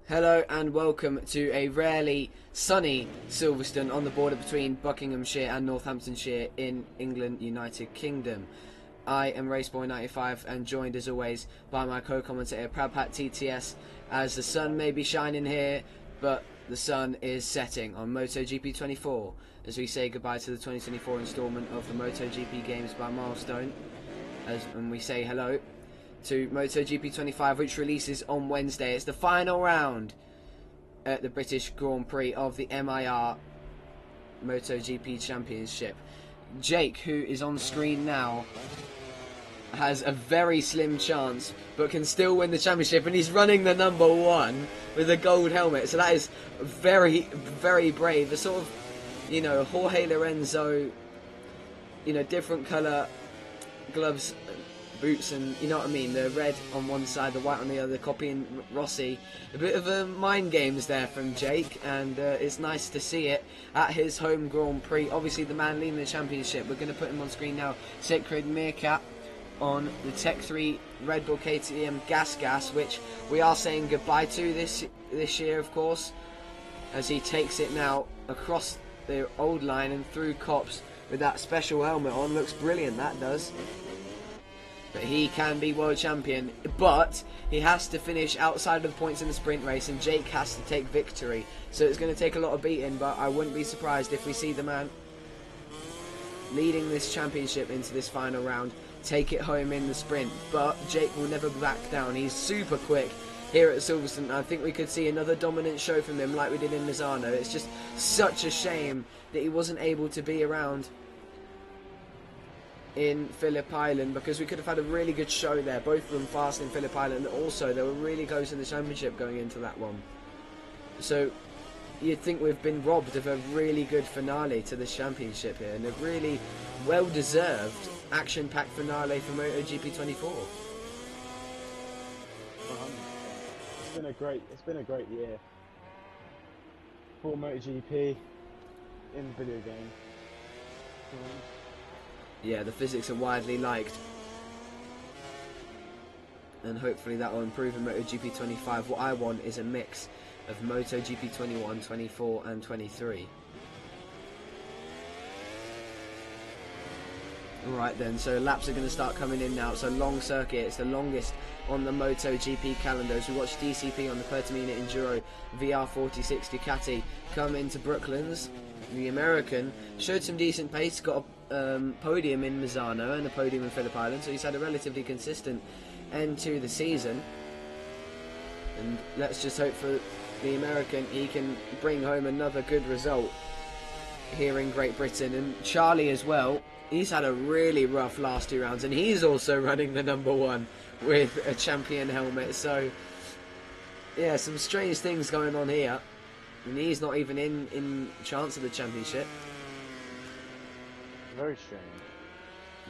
Hello and welcome to a rarely sunny Silverstone on the border between Buckinghamshire and Northamptonshire in England, United Kingdom. I am Raceboy95 and joined as always by my co-commentator Prabhat TTS, as the sun may be shining here, but the sun is setting on MotoGP 24 as we say goodbye to the 2024 instalment of the MotoGP games by Milestone, and we say hello to MotoGP 25, which releases on Wednesday. It's the final round at the British Grand Prix of the M.I.R. MotoGP Championship. Jake, who is on screen now, has a very slim chance, but can still win the championship, and he's running the number one with a gold helmet. So that is very, very brave. The sort of, Jorge Lorenzo, different colour gloves, boots, and you know what I mean, the red on one side, the white on the other, copying Rossi. A bit of a mind games there from Jake, and it's nice to see it at his home Grand Prix. Obviously the man leading the championship, we're going to put him on screen now, Sacred Meerkat on the Tech 3 Red Bull KTM Gas, which we are saying goodbye to this year, of course, as he takes it now across the old line and through Copse with that special helmet on. Looks brilliant, that does. But he can be world champion, but he has to finish outside of the points in the sprint race, and Jake has to take victory. So it's going to take a lot of beating, but I wouldn't be surprised if we see the man leading this championship into this final round take it home in the sprint. But Jake will never back down. He's super quick here at Silverstone. I think we could see another dominant show from him like we did in Misano. It's just such a shame that he wasn't able to be around in Phillip Island, because we could have had a really good show there. Both of them fast in Phillip Island, and also they were really close in the championship going into that one. So you'd think we've been robbed of a really good finale to this championship here, and a really well-deserved action-packed finale for MotoGP 24. It's been a great year for MotoGP in the video game. Yeah, the physics are widely liked, and hopefully that will improve in MotoGP 25. What I want is a mix of MotoGP 21, 24 and 23. Alright then, so laps are going to start coming in now. It's a long circuit, it's the longest on the MotoGP calendar. As we watch DCP on the Pertamina Enduro VR46 Ducati come into Brooklands. The American showed some decent pace, got a podium in Misano and a podium in Phillip Island, so he's had a relatively consistent end to the season. And let's just hope for the American he can bring home another good result here in Great Britain. And Charlie as well, he's had a really rough last two rounds, and he's also running the number one with a champion helmet. So yeah, some strange things going on here, and he's not even in chance of the championship. Very strange.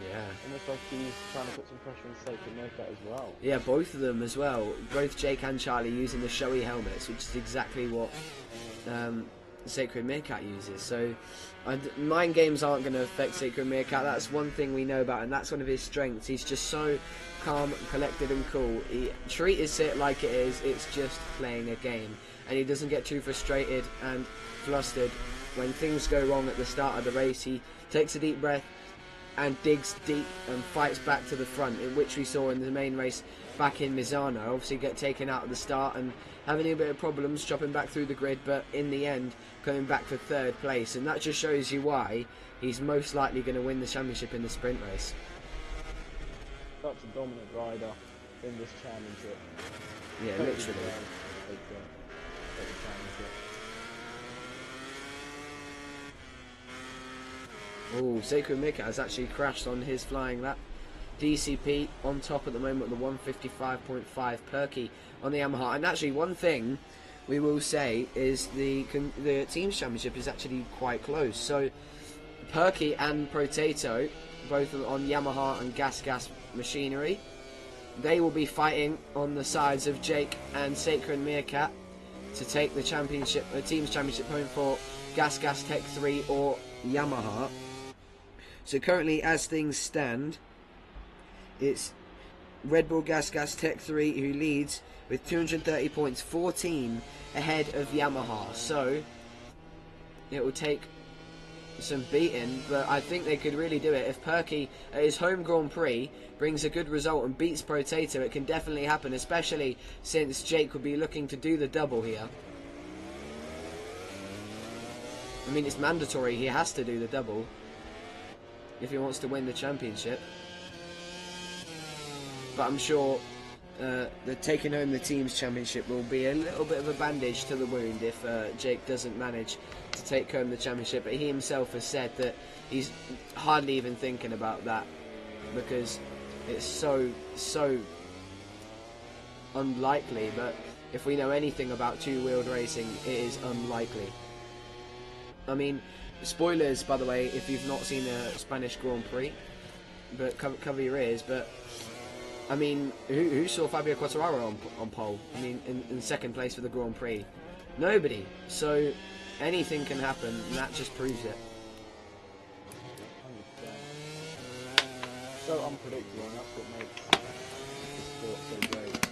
Yeah. Almost like he's trying to put some pressure on Sacred Meerkat as well. Yeah, both of them as well. Both Jake and Charlie using the showy helmets, which is exactly what Sacred Meerkat uses. So mind games aren't going to affect Sacred Meerkat. That's one thing we know about, and that's one of his strengths. He's just so calm, collected and cool. He treats it like it is. It's just playing a game, and he doesn't get too frustrated and flustered when things go wrong at the start of the race. He takes a deep breath and digs deep and fights back to the front, in which we saw in the main race back in Misano. Obviously get taken out at the start and having a bit of problems chopping back through the grid, but in the end coming back for third place, and that just shows you why he's most likely going to win the championship in the sprint race. Such a dominant rider in this championship. Yeah, literally. Take the championship. Oh, Sacred Meerkat has actually crashed on his flying lap. DCP on top at the moment, the 155.5. Perky on the Yamaha. And actually, one thing we will say is the team's championship is actually quite close. So Perky and Potato, both on Yamaha and Gas machinery, they will be fighting on the sides of Jake and Sacred Meerkat to take the championship, the team's championship home for Gas Tech 3 or Yamaha. So currently, as things stand, it's Red Bull Gas Tech 3, who leads with 230 points, 14 ahead of Yamaha. So it will take some beating, but I think they could really do it. If Perky at his home Grand Prix brings a good result and beats Potato, it can definitely happen, especially since Jake would be looking to do the double here. I mean, it's mandatory, he has to do the double if he wants to win the championship. But I'm sure that taking home the team's championship will be a little bit of a bandage to the wound if Jake doesn't manage to take home the championship. But he himself has said that he's hardly even thinking about that because it's so unlikely. But if we know anything about two-wheeled racing, it is unlikely. I mean, spoilers, by the way, if you've not seen a Spanish Grand Prix, but cover your ears. But I mean, who saw Fabio Quartararo on pole? I mean, in second place for the Grand Prix? Nobody. So anything can happen, and that just proves it. 100%. So unpredictable, and that's what makes the sport so great.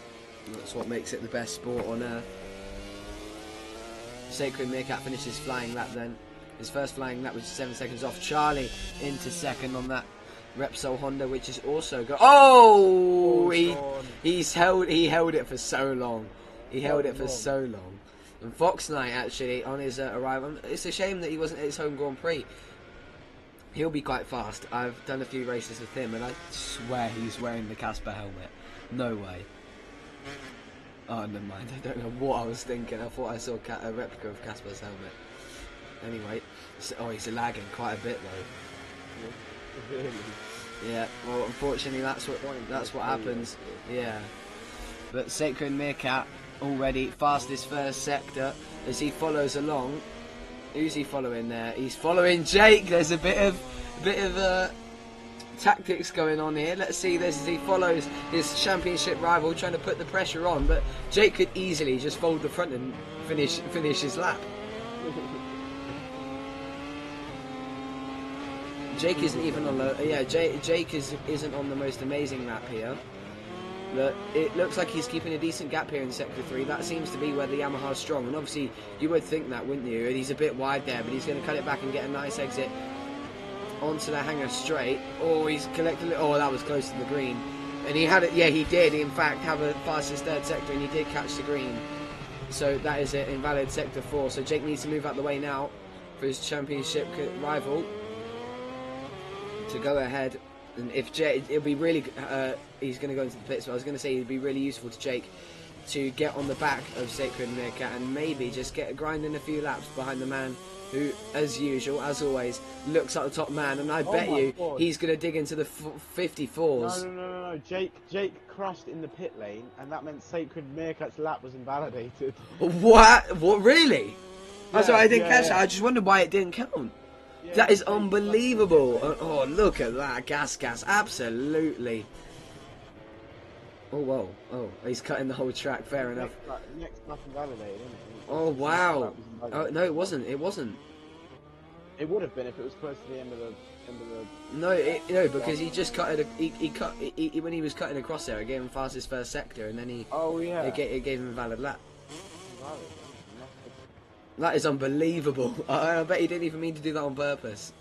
That's what makes it the best sport on earth. Sacred Meerkat finishes flying lap then. His first flying lap was 7 seconds off. Charlie into second on that Repsol Honda, which is also he held it for so long. He held it for so long. And Fox Knight actually on his arrival. It's a shame that he wasn't at his home Grand Prix. He'll be quite fast. I've done a few races with him, and I swear he's wearing the Casper helmet. No way. Oh, never mind. I don't know what I was thinking. I thought I saw a replica of Casper's helmet. Anyway, he's lagging quite a bit though. Really? Yeah. Well, unfortunately, that's what happens. Yeah. But Sacred Meerkat already fastest first sector as he follows along. Who's he following there? He's following Jake. There's a bit of tactics going on here. Let's see this as he follows his championship rival, trying to put the pressure on. But Jake could easily just fold the front and finish his lap. Jake isn't even on the Jake isn't on the most amazing lap here. But it looks like he's keeping a decent gap here in Sector 3. That seems to be where the Yamaha's strong, and obviously you would think that, wouldn't you? And he's a bit wide there, but he's going to cut it back and get a nice exit onto the hanger straight. Oh, he's collected it. Oh, that was close to the green. And he had it. Yeah, he did in fact have a fastest third sector, and he did catch the green. So that is an invalid Sector 4. So Jake needs to move out the way now for his championship rival to go ahead. And if Jake, it'll be really, he's going to go into the pits. So I was going to say it'd be really useful to Jake to get on the back of Sacred Meerkat and maybe just get grinding a few laps behind the man who, as usual, as always, looks like the top man. And I bet you he's going to dig into the 54s. No. Jake crashed in the pit lane, and that meant Sacred Meerkat's lap was invalidated. What? What? Really? Yeah, I'm sorry, I didn't catch that. I just wondered why it didn't count. Yeah, that is unbelievable. Oh, look at that. Gas. Absolutely. Oh, whoa. Oh, he's cutting the whole track. Fair enough. Next lap invalidated, isn't it? Oh, wow. Oh, no, it wasn't. It wasn't. It would have been if it was close to the end of the... No, because he just cut it. When he was cutting across there, it gave him fastest first sector, and then he... Oh, yeah. It gave him a valid lap. That is unbelievable. I bet he didn't even mean to do that on purpose.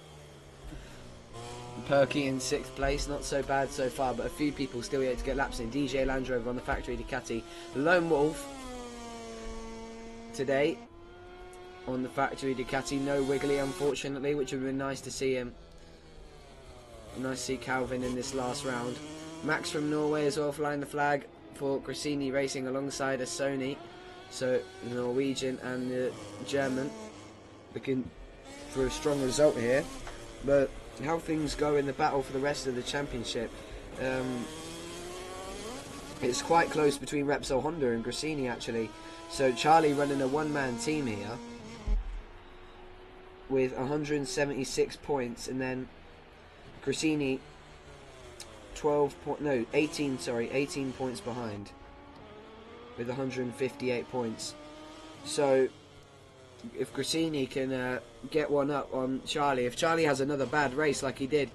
Perky in 6th place, not so bad so far, but a few people still yet to get laps in. DJ Land Rover on the factory Ducati. Lone Wolf today on the factory Ducati. No Wiggly, unfortunately, which would have been nice to see him. Nice to see Calvin in this last round. Max from Norway as well flying the flag for Grassini Racing alongside a Sony. So the Norwegian and the German looking for a strong result here. But how things go in the battle for the rest of the championship, it's quite close between Repsol Honda and Grassini actually. So Charlie running a one-man team here with 176 points, and then Grassini 18 points behind with 158 points. So if Grassini can get one up on Charlie, if Charlie has another bad race like he did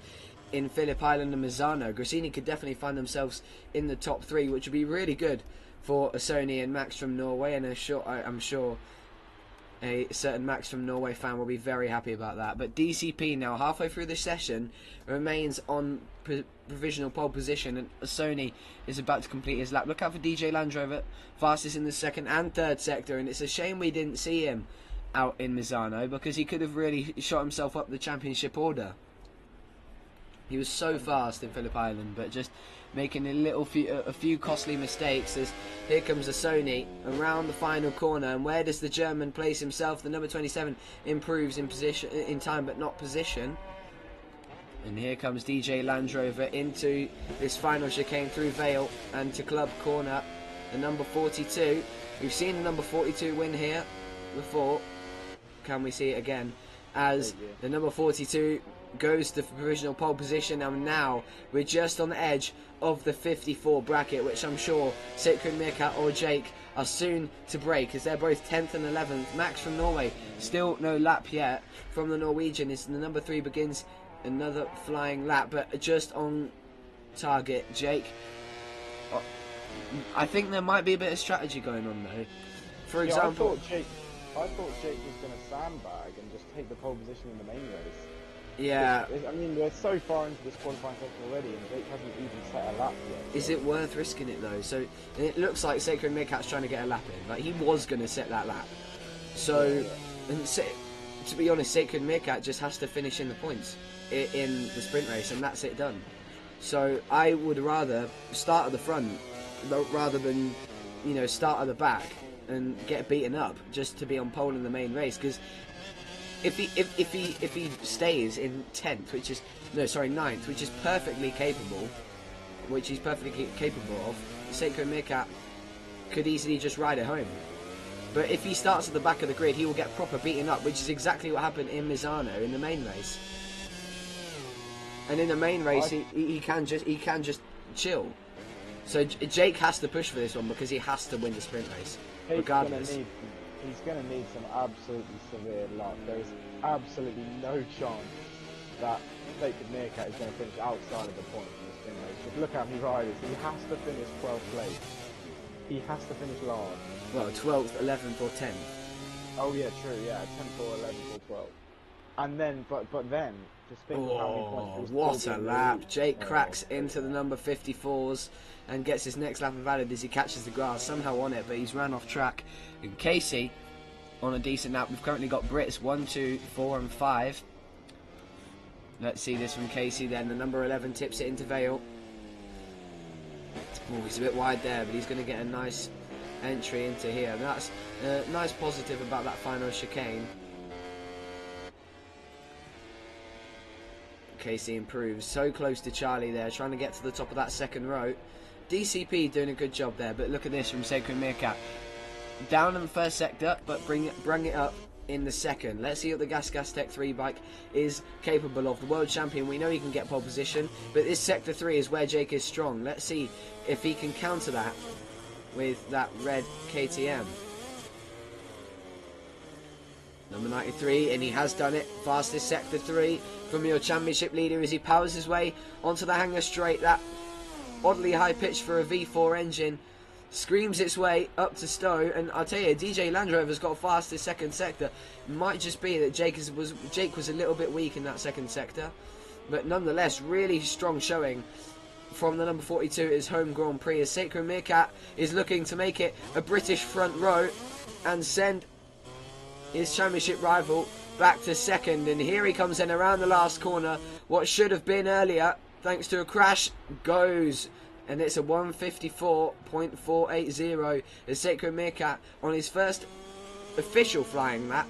in Phillip Island and Misano. Gresini could definitely find themselves in the top 3, which would be really good for Sony and Max from Norway, and I'm sure a certain Max from Norway fan will be very happy about that. But DCP now, halfway through the session, remains on provisional pole position, and Sony is about to complete his lap. Look out for DJ Land Rover, fastest in the second and third sector, and it's a shame we didn't see him out in Misano, because he could have really shot himself up the championship order. He was so fast in Phillip Island, but just making a few costly mistakes. As here comes the Sony around the final corner, and where does the German place himself? The number 27 improves in position, in time, but not position. And here comes DJ Land Rover into this final chicane through Vale and to Club Corner. The number 42. We've seen the number 42 win here before. Can we see it again? As the number 42 goes to provisional pole position, and now we're just on the edge of the 54 bracket, which I'm sure Sacred Meerkat or Jake are soon to break, as they're both 10th and 11th. Max from Norway, still no lap yet from the Norwegian, as the number 3 begins another flying lap, but just on target. Jake, I think there might be a bit of strategy going on though. For example, I thought Jake was going to sandbag and just take the pole position in the main race. Yeah. I mean, we're so far into this qualifying section already, and Jake hasn't even set a lap yet. So. Is it worth risking it though? So it looks like Sacred Meerkat's trying to get a lap in. Like, he was going to set that lap. So, to be honest, Sacred Meerkat just has to finish in the points in the sprint race, and that's it done. So I would rather start at the front rather than, you know, start at the back and get beaten up just to be on pole in the main race, because if he stays in 10th, which is 9th, which is perfectly capable, of, Sacred Meerkat could easily just ride it home. But if he starts at the back of the grid, he will get proper beaten up, which is exactly what happened in Misano in the main race. And in the main race, he can just chill. So Jake has to push for this one, because he has to win the sprint race, regardless. He's going to need some absolutely severe luck. There is absolutely no chance that Sacred Meerkat is going to finish outside of the point in the sprint race. Just look how he rides. He has to finish 12th place. He has to finish last. Well, 12th, 11th, or 10th. Oh yeah, true. Yeah, 10th or 11th or 12th. And then, but then, just think of how many points. What a lap! Jake cracks into the number 54s and gets his next lap invalid as he catches the grass, somehow on it, but he's ran off track. And Casey on a decent lap. We've currently got Brits 1, 2, 4 and 5. Let's see this from Casey then. The number 11 tips it into Vale. Oh, he's a bit wide there, but he's going to get a nice entry into here. And that's a nice positive about that final chicane. Casey improves. So close to Charlie there, trying to get to the top of that second row. DCP doing a good job there, but look at this from Sacred Meerkat. Down in the first sector, but bring it up in the second. Let's see what the Gas Tech 3 bike is capable of. The world champion, we know he can get pole position, but this sector 3 is where Jake is strong. Let's see if he can counter that with that red KTM. Number 93, and he has done it. Fastest sector 3 from your championship leader as he powers his way onto the hanger straight. That oddly high pitch for a V4 engine screams its way up to Stowe, and I'll tell you, DJ Land Rover's got fastest second sector. It might just be that Jake was a little bit weak in that second sector, but nonetheless, really strong showing from the number 42 at his home Grand Prix, as Sacred Meerkat is looking to make it a British front row and send his championship rival back to second. And here he comes in around the last corner. What should have been earlier, thanks to a crash, goes. And it's a 154.480 as Sacred Meerkat, on his first official flying lap,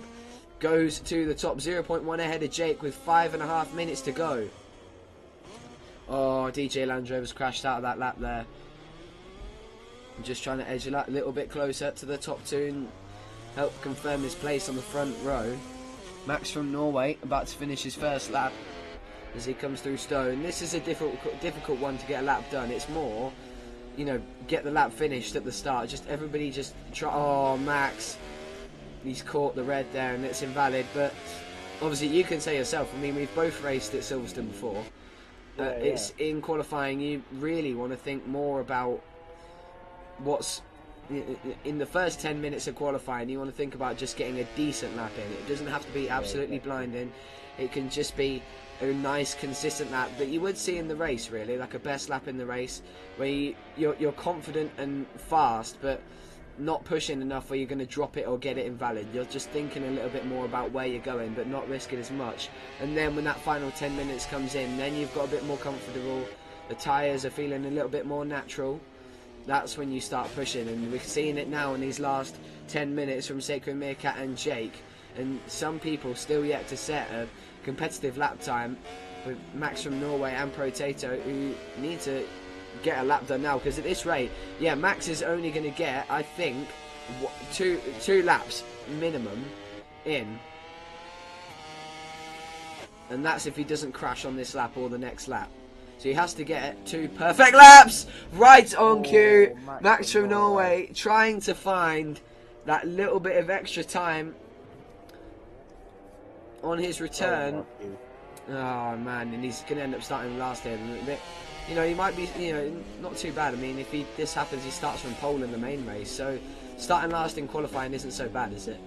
goes to the top, 0.1 ahead of Jake with 5.5 minutes to go. Oh, DJ Land Rover's crashed out of that lap there. I'm just trying to edge a little bit closer to the top two and help confirm his place on the front row. Max from Norway about to finish his first lap as he comes through Stone. This is a difficult one to get a lap done. It's more, you know, get the lap finished at the start. Just everybody just try. Oh, Max, he's caught the red there and it's invalid. But obviously you can say yourself, I mean, we've both raced at Silverstone before, It's in qualifying, you really want to think more about what's in the first 10 minutes of qualifying. You want to think about just getting a decent lap in. It doesn't have to be absolutely blinding. It can just be a nice consistent lap that you would see in the race, really, like a best lap in the race, where you're confident and fast, but not pushing enough where you're going to drop it or get it invalid. You're just thinking a little bit more about where you're going, but not risking as much. And then when that final 10 minutes comes in, then you've got a bit more comfortable. The tyres are feeling a little bit more natural. That's when you start pushing, and we're seeing it now in these last 10 minutes from Seiko Meerkat and Jake. And some people still yet to set a competitive lap time, with Max from Norway and Protato, who need to get a lap done now, because at this rate, yeah, Max is only going to get, I think, two laps minimum in, and that's if he doesn't crash on this lap or the next lap. So he has to get 2 perfect laps right on cue. Max from Norway trying to find that little bit of extra time on his return. Oh man, and he's going to end up starting last here a little bit. You know, he might be, you know, not too bad. I mean, if this happens, he starts from pole in the main race. So starting last in qualifying isn't so bad, is it?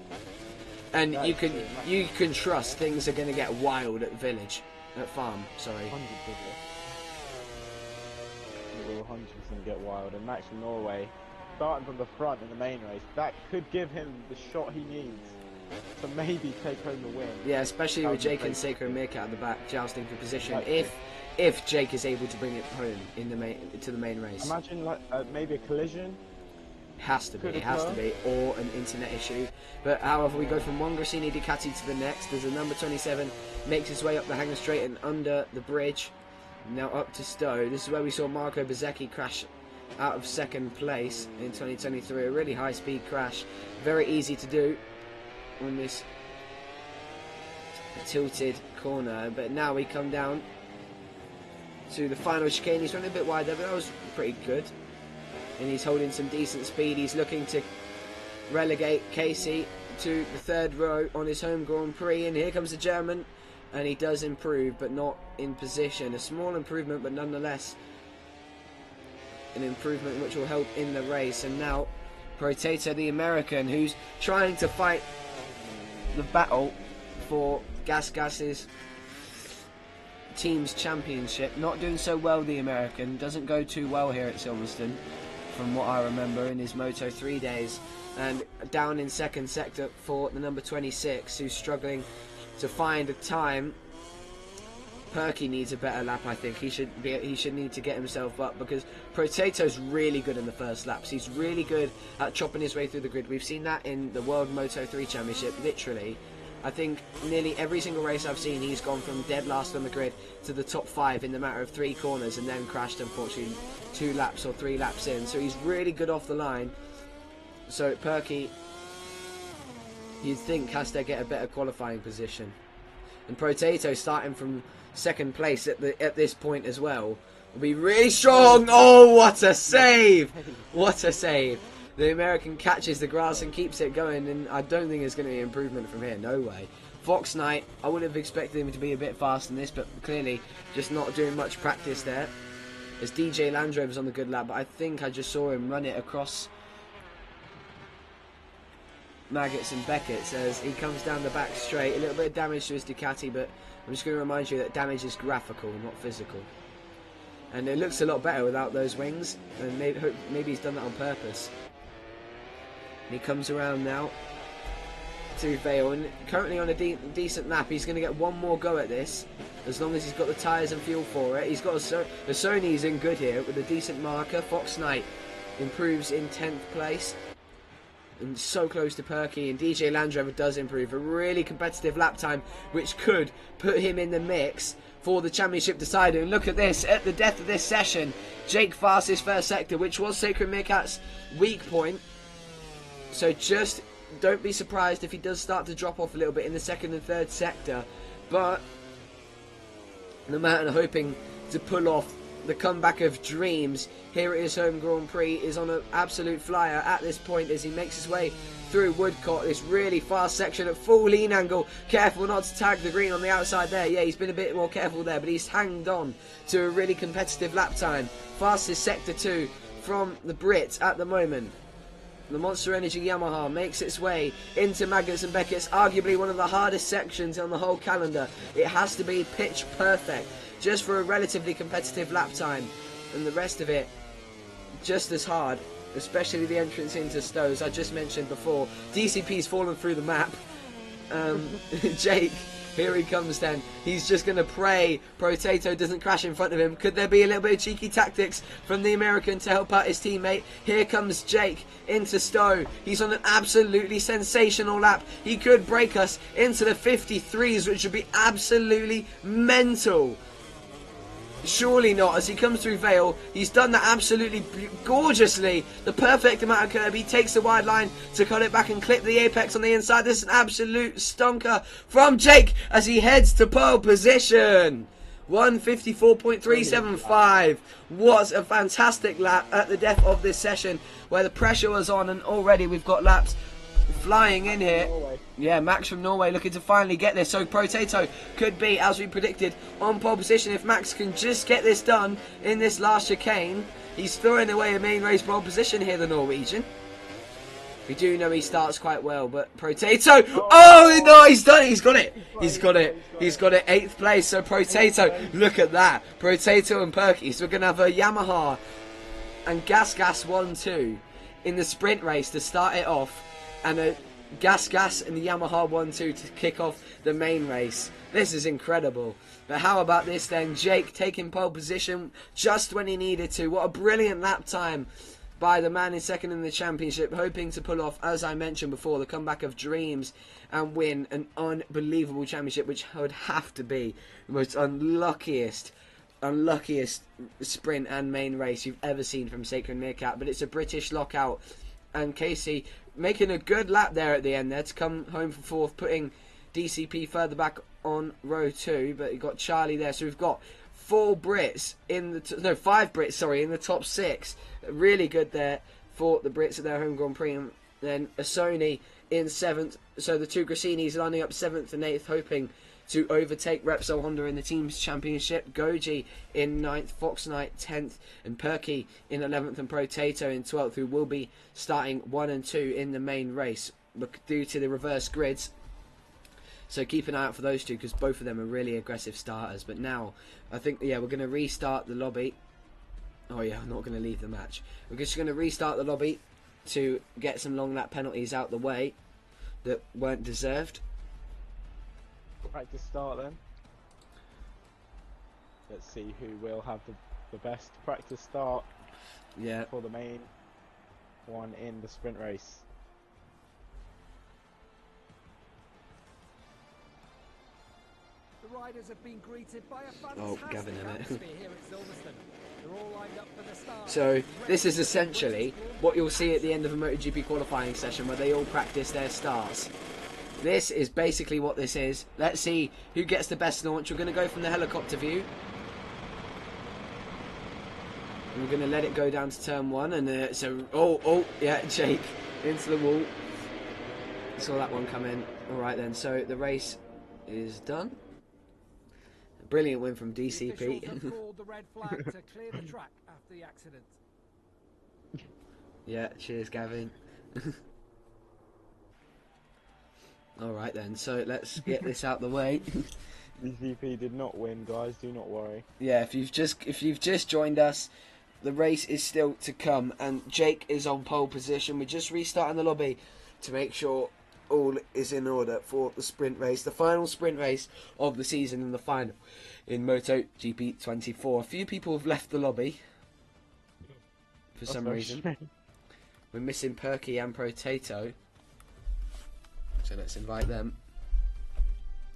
And you can trust things are going to get wild at Village, at Farm. Sorry. 100%. It will 100% get wild. And Max from Norway, starting from the front in the main race, that could give him the shot he needs to maybe take home the win. Yeah, especially with Jake and Seiko Meerkat at the back jousting for position. Exactly. If Jake is able to bring it home in to the main race. Imagine like maybe a collision. Has to be, or an internet issue. But however, we go from one Grassini Ducati to the next. There's a number 27 makes his way up the hanger straight and under the bridge. Now up to Stowe. This is where we saw Marco Bezzecchi crash out of second place in 2023. A really high speed crash, very easy to do on this tilted corner. But now we come down to the final chicane. He's running a bit wide there, but that was pretty good. And he's holding some decent speed. He's looking to relegate Casey to the third row on his home Grand Prix. And here comes the German. And he does improve, but not in position. A small improvement, but nonetheless an improvement which will help in the race. And now Protato, the American, who's trying to fight the battle for Gas's team's championship. Not doing so well, the American. Doesn't go too well here at Silverstone, from what I remember in his Moto3 days. And down in second sector for the number 26, who's struggling to find a time. Perky needs a better lap, I think. He should need to get himself up, because Protato's really good in the first laps. He's really good at chopping his way through the grid. We've seen that in the World Moto3 Championship, literally. I think nearly every single race I've seen, he's gone from dead last on the grid to the top 5 in the matter of 3 corners, and then crashed, unfortunately, 2 laps or 3 laps in. So he's really good off the line. So Perky, you'd think, has to get a better qualifying position. And Protato, starting from second place at this point as well, will be really strong. Oh, what a save! What a save! The American catches the grass and keeps it going, and I don't think there's going to be improvement from here. No way. Fox Knight, I would have expected him to be a bit faster than this, but clearly just not doing much practice there. As DJ Land Rover's on the good lap, but I think I just saw him run it across Maggots and Beckett's as he comes down the back straight. A little bit of damage to his Ducati, but I'm just going to remind you that damage is graphical, not physical. And it looks a lot better without those wings, and maybe he's done that on purpose. And he comes around now to Vale, and currently on a decent lap. He's going to get one more go at this, as long as he's got the tyres and fuel for it. He's got the Sony's in good here with a decent marker. Fox Knight improves in 10th place, and so close to Perky, and DJ Land Rover does improve. A really competitive lap time, which could put him in the mix for the championship decider. And look at this, at the death of this session, Jake fastest first sector, which was Seiko Meerkat's weak point. So just don't be surprised if he does start to drop off a little bit in the second and third sector. But no matter, hoping to pull off the comeback of dreams here at his home Grand Prix, is on an absolute flyer at this point as he makes his way through Woodcote, this really fast section at full lean angle. Careful not to tag the green on the outside there. Yeah, he's been a bit more careful there, but he's hanged on to a really competitive lap time. Fastest Sector 2 from the Brits at the moment. The Monster Energy Yamaha makes its way into Maggotts and Beckett's, arguably one of the hardest sections on the whole calendar. It has to be pitch perfect just for a relatively competitive lap time, and the rest of it just as hard, especially the entrance into Stowe. I just mentioned before, DCP's fallen through the map. Jake, here he comes then. He's just going to pray Potato doesn't crash in front of him. Could there be a little bit of cheeky tactics from the American to help out his teammate? Here comes Jake into Stowe. He's on an absolutely sensational lap. He could break us into the 53s, which would be absolutely mental. Surely not, as he comes through Vale. He's done that absolutely gorgeously. The perfect amount of curb. He takes the wide line to cut it back and clip the apex on the inside. This is an absolute stonker from Jake as he heads to pole position. 1:54.375. What a fantastic lap at the depth of this session where the pressure was on, and already we've got laps flying in here. Yeah, Max from Norway looking to finally get this. So Potato could be, as we predicted, on pole position if Max can just get this done in this last chicane. He's throwing away a main race pole position here, the Norwegian. We do know he starts quite well, but Potato... Oh, no, he's done it. He's got it. He's got it. He's got it. 8th place. So Potato, look at that. Potato and Perky. So we're going to have a Yamaha and Gas 1-2 in the sprint race to start it off, and a Gas and the Yamaha 1-2 to kick off the main race. This is incredible. But how about this then? Jake taking pole position just when he needed to. What a brilliant lap time by the man in second in the championship, hoping to pull off, as I mentioned before, the comeback of dreams and win an unbelievable championship, which would have to be the most unluckiest sprint and main race you've ever seen from Sacred Meerkat. But it's a British lockout, and Casey making a good lap there at the end there to come home for fourth, putting DCP further back on row 2, but you've got Charlie there. So we've got 5 Brits in the top 6. Really good there for the Brits at their home Grand Prix. And then a Sony in 7th. So the 2 Grassinis lining up 7th and 8th, hoping to overtake Repsol Honda in the team's championship. Goji in 9th, Fox Knight 10th, and Perky in 11th, and Potato in 12th, who will be starting 1 and 2 in the main race due to the reverse grids. So keep an eye out for those two, because both of them are really aggressive starters. But now, I think, yeah, we're going to restart the lobby. Oh yeah, I'm not going to leave the match. We're just going to restart the lobby to get some long lap penalties out the way that weren't deserved. Practice start then. Let's see who will have the best practice start. Yeah. For the main one in the sprint race. The riders have been greeted by a fantastic atmosphere here at Silverstone. They're all lined up for the start. So this is essentially what you'll see at the end of a MotoGP qualifying session, where they all practice their starts. This is basically what this is. Let's see who gets the best launch. We're going to go from the helicopter view. And we're going to let it go down to turn 1. And yeah, Jake into the wall. Saw that one come in. Alright then, so the race is done. A brilliant win from DCP. The officials have called the red flag to clear the track after the accident. Yeah, cheers Gavin. Alright then, so let's get this out the way. DCP did not win, guys, do not worry. Yeah, if you've just joined us, the race is still to come, and Jake is on pole position. We're just restarting the lobby to make sure all is in order for the sprint race, the final sprint race of the season, and the final in MotoGP 24. A few people have left the lobby for some reason. We're missing Perky and Potato, so let's invite them.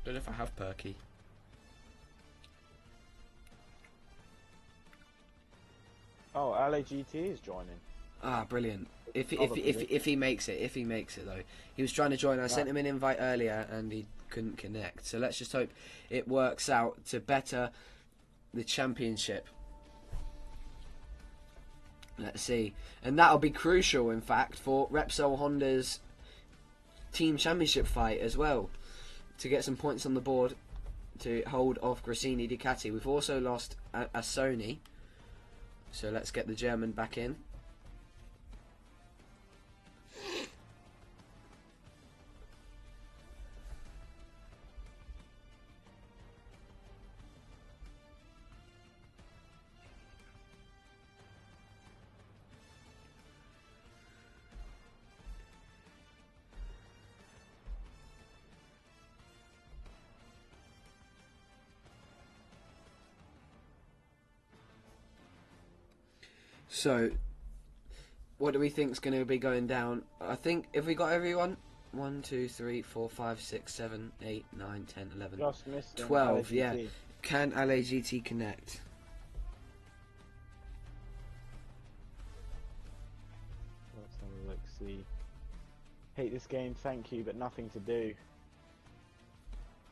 Don't know if I have Perky. Oh, LAGT is joining. Ah, brilliant. If he makes it though. He was trying to join. I sent him an invite earlier and he couldn't connect. So let's just hope it works out to better the championship. Let's see. And that'll be crucial, in fact, for Repsol Honda's team championship fight as well to get some points on the board to hold off Gresini Ducati. We've also lost a Sony, so let's get the German back in. So, what do we think is going to be going down? I think if we got everyone, 1, 2, 3, 4, 5, 6, 7, 8, 9, 10, 11, Just missed 12. Yeah. Can LAGT connect? Let's have a look. See. Hate this game, thank you, but nothing to do.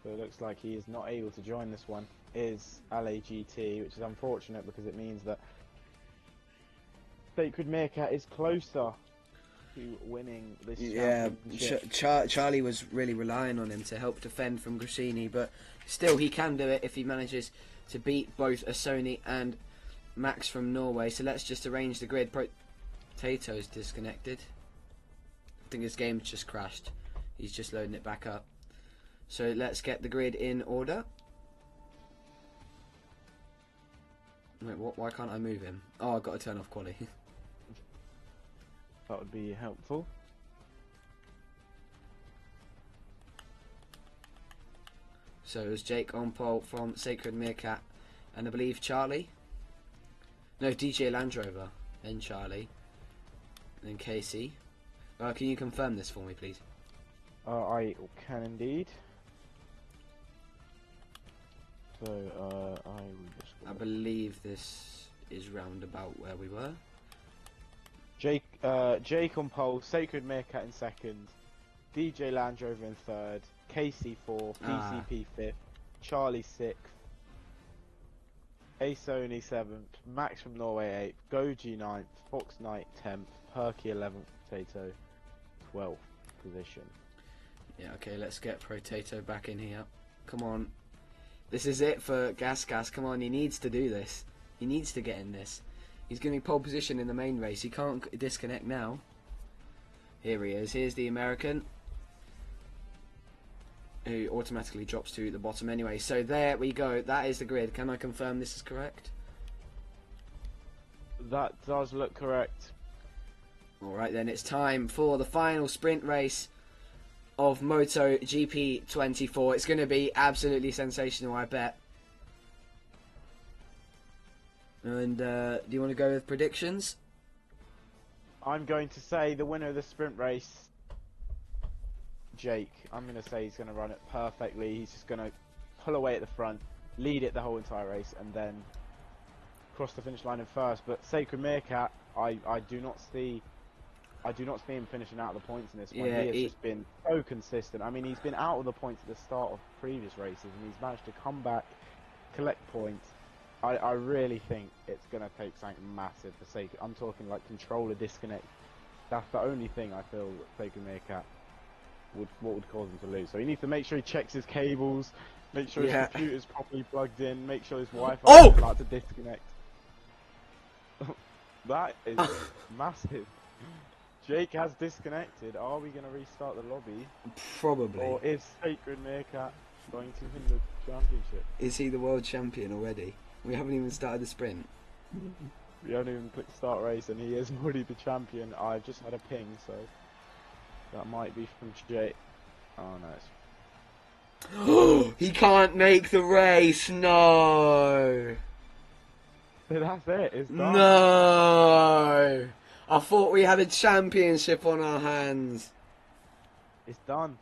So it looks like he is not able to join this one. Is LAGT, which is unfortunate because it means that Sacred Meerkat is closer to winning this championship. Charlie was really relying on him to help defend from Gresini, but still he can do it if he manages to beat both Sony and Max from Norway. So let's just arrange the grid. Potato's disconnected. I think his game's just crashed. He's just loading it back up. So let's get the grid in order. Wait, what? Why can't I move him? Oh, I've got to turn off quali. That would be helpful. So it was Jake on pole from Sacred Meerkat, and I believe Charlie. No, DJ Land Rover, then Charlie, and then Casey. Can you confirm this for me, please? I can indeed. So I believe this is round about where we were. Jake on pole, Sacred Meerkat in second, DJ Land Rover in third, Casey fourth, PCP fifth, Charlie sixth, Sony seventh, Max from Norway eighth, Goji ninth, Fox Knight 10th, Perky 11th, Potato 12th position. Yeah, okay, let's get Potato back in here. Come on. This is it for Gas. Come on, he needs to do this. He needs to get in this. He's going to be pole position in the main race. He can't disconnect now. Here he is. Here's the American, who automatically drops to the bottom anyway. So there we go. That is the grid. Can I confirm this is correct? That does look correct. Alright then, it's time for the final sprint race of MotoGP 24. It's going to be absolutely sensational, I bet. And do you want to go with predictions? I'm going to say the winner of the sprint race, Jake. I'm going to say he's going to run it perfectly. He's just going to pull away at the front, lead it the whole entire race, and then cross the finish line in first. But Sacred Meerkat, I do not see him finishing out of the points in this one. Yeah, he has just been so consistent. I mean, he's been out of the points at the start of previous races, and he's managed to come back, collect points. I really think it's going to take something massive for Sacred. I'm talking like controller disconnect. That's the only thing I feel that Sacred Meerkat would cause him to lose. So he needs to make sure he checks his cables, make sure his computer's properly plugged in, make sure his Wi-Fi is allowed to disconnect. That is massive. Jake has disconnected. Are we going to restart the lobby? Probably. Or is Sacred Meerkat going to win the championship? Is he the world champion already? We haven't even started the sprint. We haven't even clicked start race and he is already the champion. I've just had a ping, so that might be from Jake. Oh no. He can't make the race, no! So that's it, it's done. No! I thought we had a championship on our hands. It's done.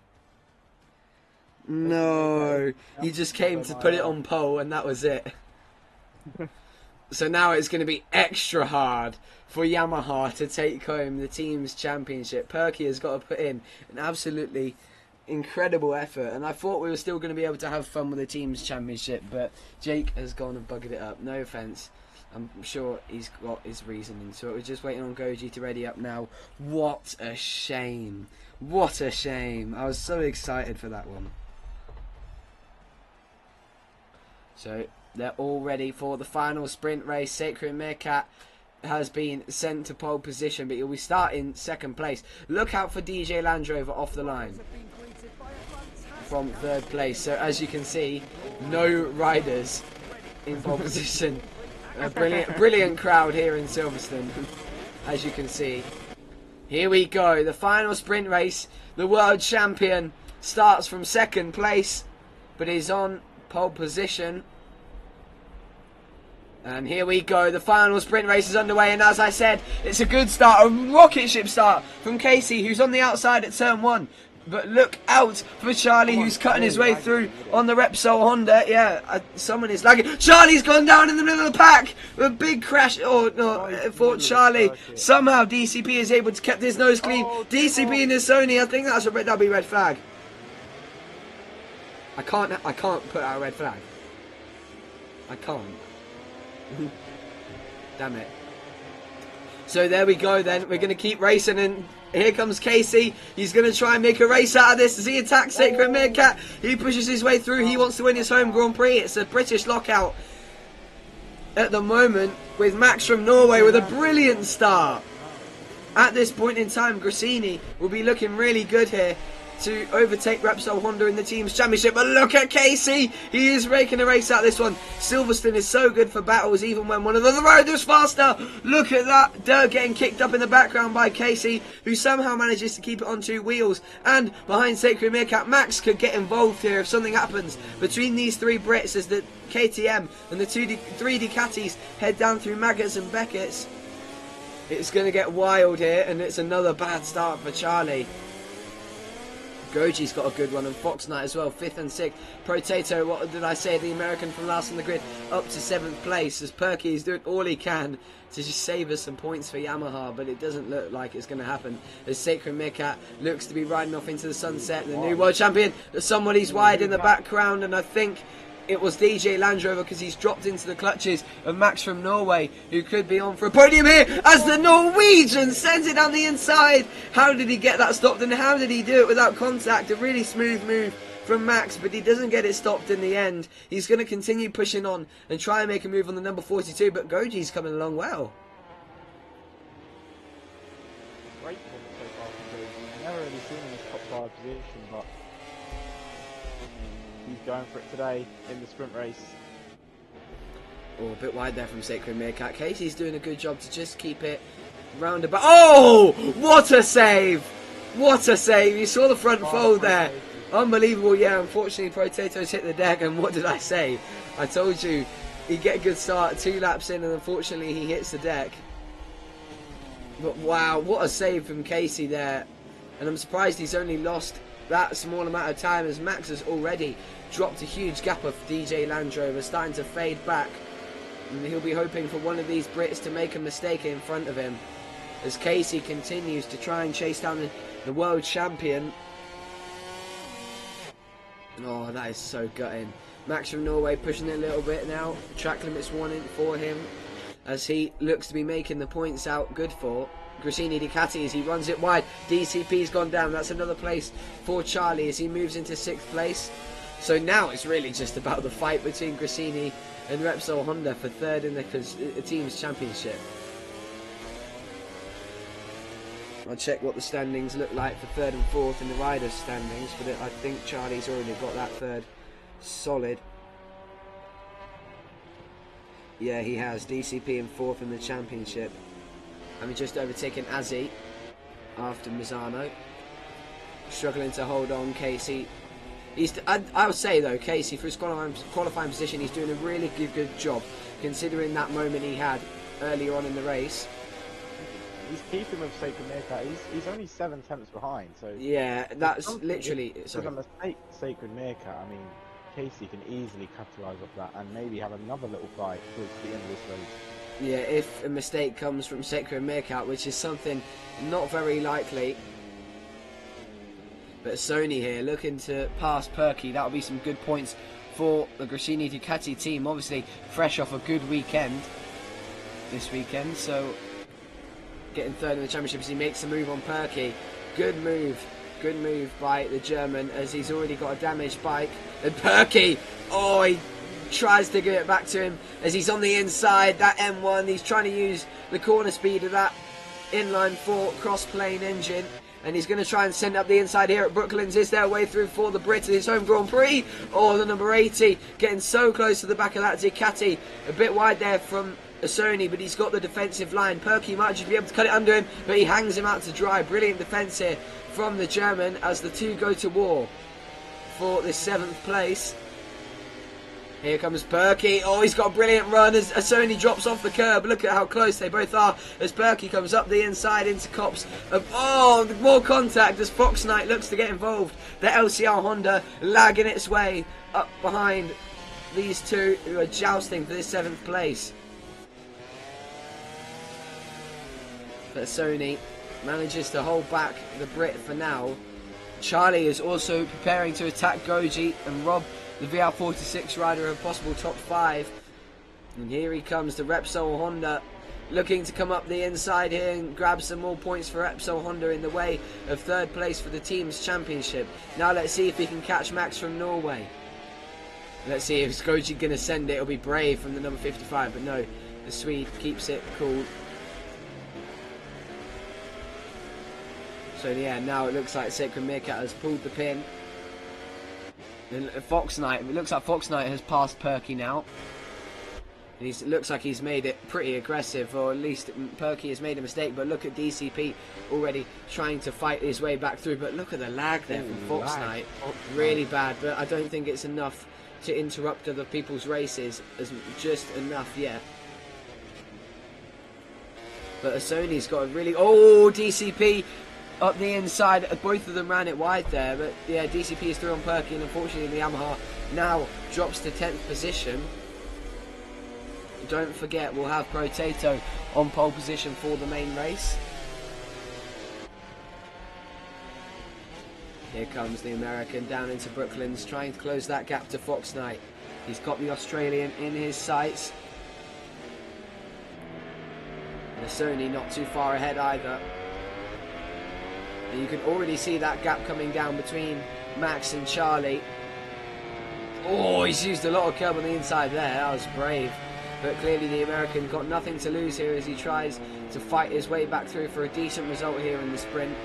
No, he just came to put it on pole and that was it. So now it's going to be extra hard for Yamaha to take home the team's championship. Perky has got to put in an absolutely incredible effort, and I thought we were still going to be able to have fun with the team's championship, but Jake has gone and buggered it up. No offence. I'm sure he's got his reasoning. So we're just waiting on Goji to ready up now. What a shame. What a shame. I was so excited for that one. So they're all ready for the final sprint race. Sacred Meerkat has been sent to pole position, but he'll be starting second place. Look out for DJ Land Rover off the line from third place. So as you can see, no riders in pole position. A brilliant crowd here in Silverstone, as you can see. Here we go, the final sprint race. The world champion starts from second place, but is on pole position. And here we go, the final sprint race is underway, and as I said, it's a good start, a rocket ship start from Casey, who's on the outside at turn 1. But look out for Charlie, who's cutting his way through on the Repsol Honda. Yeah, someone is lagging. Charlie's gone down in the middle of the pack. A big crash. Oh, no, for Charlie. Somehow DCP is able to keep his nose clean. DCP and his Sony, I think that'll be red flag. I can't put out a red flag. I can't. Damn it. So there we go then. We're going to keep racing, and here comes Casey. He's going to try and make a race out of this as he attacks Sacred Meerkat. He pushes his way through. He wants to win his home Grand Prix. It's a British lockout at the moment with Max from Norway with a brilliant start. At this point in time, Grassini will be looking really good here to overtake Repsol Honda in the team's championship. But look at Casey. He is raking a race out this one. Silverstone is so good for battles even when one of the riders faster. Look at that. Dirt getting kicked up in the background by Casey, who somehow manages to keep it on 2 wheels. And behind Sacred Meerkat, Max could get involved here if something happens between these 3 Brits as the KTM and the 3 Ducatis head down through Maggots and Beckett's. It's going to get wild here, and it's another bad start for Charlie. Goji's got a good one, and Fox Knight as well, 5th and 6th. Potato, what did I say, the American from last on the grid, up to 7th place, as Perky is doing all he can to just save us some points for Yamaha, but it doesn't look like it's going to happen, as Sacred Meerkat looks to be riding off into the sunset. The new world champion, somebody's wide in the background, and I think it was DJ Land Rover, because he's dropped into the clutches of Max from Norway, who could be on for a podium here as the Norwegian sends it down the inside. How did he get that stopped, and how did he do it without contact? A really smooth move from Max, but he doesn't get it stopped in the end. He's going to continue pushing on and try and make a move on the number 42, but Goji's coming along well. Great performance so far from Goji. Never really seen him in his top 5 position, but he's going for it today in the sprint race. Oh, a bit wide there from Sacred Meerkat. Casey's doing a good job to just keep it round about. Oh, what a save! What a save! You saw the front fold there. Unbelievable. Yeah, unfortunately, Potatoes hit the deck, and what did I say? I told you he'd get a good start 2 laps in, and unfortunately he hits the deck. But wow, what a save from Casey there. And I'm surprised he's only lost that small amount of time, as Max has already dropped a huge gap of DJ Land Rover, starting to fade back, and he'll be hoping for one of these Brits to make a mistake in front of him as Casey continues to try and chase down the world champion. Oh, that is so gutting. Max from Norway pushing it a little bit now. Track limits 1 in for him as he looks to be making the points out good for Grassini Ducati as he runs it wide. DCP's gone down. That's another place for Charlie as he moves into 6th place. So now it's really just about the fight between Grassini and Repsol Honda for 3rd in the team's championship. I'll check what the standings look like for 3rd and 4th in the riders' standings, but I think Charlie's already got that 3rd solid. Yeah, he has. DCP in 4th in the championship. And we're just overtaken Azzi after Misano. Struggling to hold on, Casey. I would say though, Casey, for his qualifying position, he's doing a really good job, considering that moment he had earlier on in the race. He's keeping with Sacred Meerkat. He's only 7 tenths behind, so yeah, that's literally. If a mistake, Sacred Meerkat. I mean, Casey can easily capitalise off that and maybe have another little fight towards the end of this race. Yeah, if a mistake comes from Sacred Meerkat, which is something not very likely. But Sony here looking to pass Perky. That'll be some good points for the Grassini Ducati team. Obviously, fresh off a good weekend this weekend. So, getting 3rd in the championship as he makes a move on Perky. Good move Good move by the German as he's already got a damaged bike. And Perky, oh, he tries to give it back to him as he's on the inside. That M1, he's trying to use the corner speed of that inline 4 cross-plane engine. And he's going to try and send up the inside here at Brooklands. Is their way through for the Brits in his home Grand Prix? Oh, the number 80 getting so close to the back of that Ducati. A bit wide there from Sony, but he's got the defensive line. Perky might just be able to cut it under him, but he hangs him out to dry. Brilliant defence here from the German as the two go to war for this 7th place. Here comes Perky. Oh, he's got a brilliant run as Sony drops off the curb. Look at how close they both are as Perky comes up the inside into Copse. Oh, more contact as Fox Knight looks to get involved. The LCR Honda lagging its way up behind these two who are jousting for this 7th place. But Sony manages to hold back the Brit for now. Charlie is also preparing to attack Goji and rob the VR46 rider of a possible top 5. And here he comes, the Repsol Honda, looking to come up the inside here and grab some more points for Repsol Honda in the way of 3rd place for the team's championship. Now let's see if he can catch Max from Norway. Let's see if Goji going to send it. It'll be Brave from the number 55, but no, the Swede keeps it cool. So yeah, now it looks like Sacred Meerkat has pulled the pin. And Fox Knight, it looks like Fox Knight has passed Perky now. And it looks like he's made it pretty aggressive, or at least Perky has made a mistake. But look at DCP already trying to fight his way back through. But look at the lag there from Fox Knight. Really bad, but I don't think it's enough to interrupt other people's races. As just enough yet. But Sony's got a really... Oh, DCP... up the inside, both of them ran it wide there, but yeah, DCP is through on Perky, and unfortunately the Yamaha now drops to 10th position. Don't forget, we'll have Protato on pole position for the main race. Here comes the American down into Brooklands, trying to close that gap to Fox Knight. He's got the Australian in his sights. And the Sony not too far ahead either. And you can already see that gap coming down between Max and Charlie. Oh, he's used a lot of curb on the inside there. That was brave. But clearly the American got nothing to lose here as he tries to fight his way back through for a decent result here in the sprint.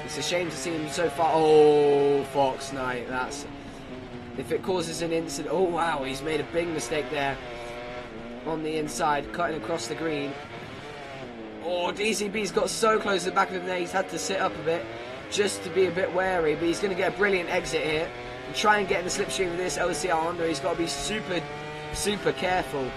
It's a shame to see him so far. Oh, Fox Knight. That's... if it causes an incident... Oh, wow. He's made a big mistake there on the inside, cutting across the green. Oh, DCB's got so close to the back of him there, he's had to sit up a bit just to be a bit wary, but he's going to get a brilliant exit here and try and get in the slipstream of this LCR Honda. He's got to be super careful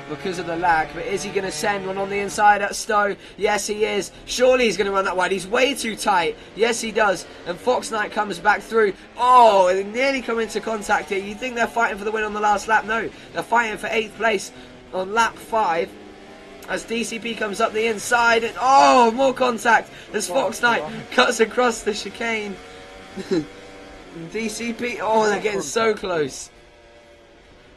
because of the lag, but is he going to send one on the inside at Stowe? Yes, he is. Surely he's going to run that wide. He's way too tight. Yes, he does. And Fox Knight comes back through. Oh, they nearly come into contact here. You think they're fighting for the win on the last lap? No, they're fighting for 8th place on lap 5. As DCP comes up the inside, and oh, more contact as Fox Knight cuts across the chicane. DCP, oh, they're getting so close.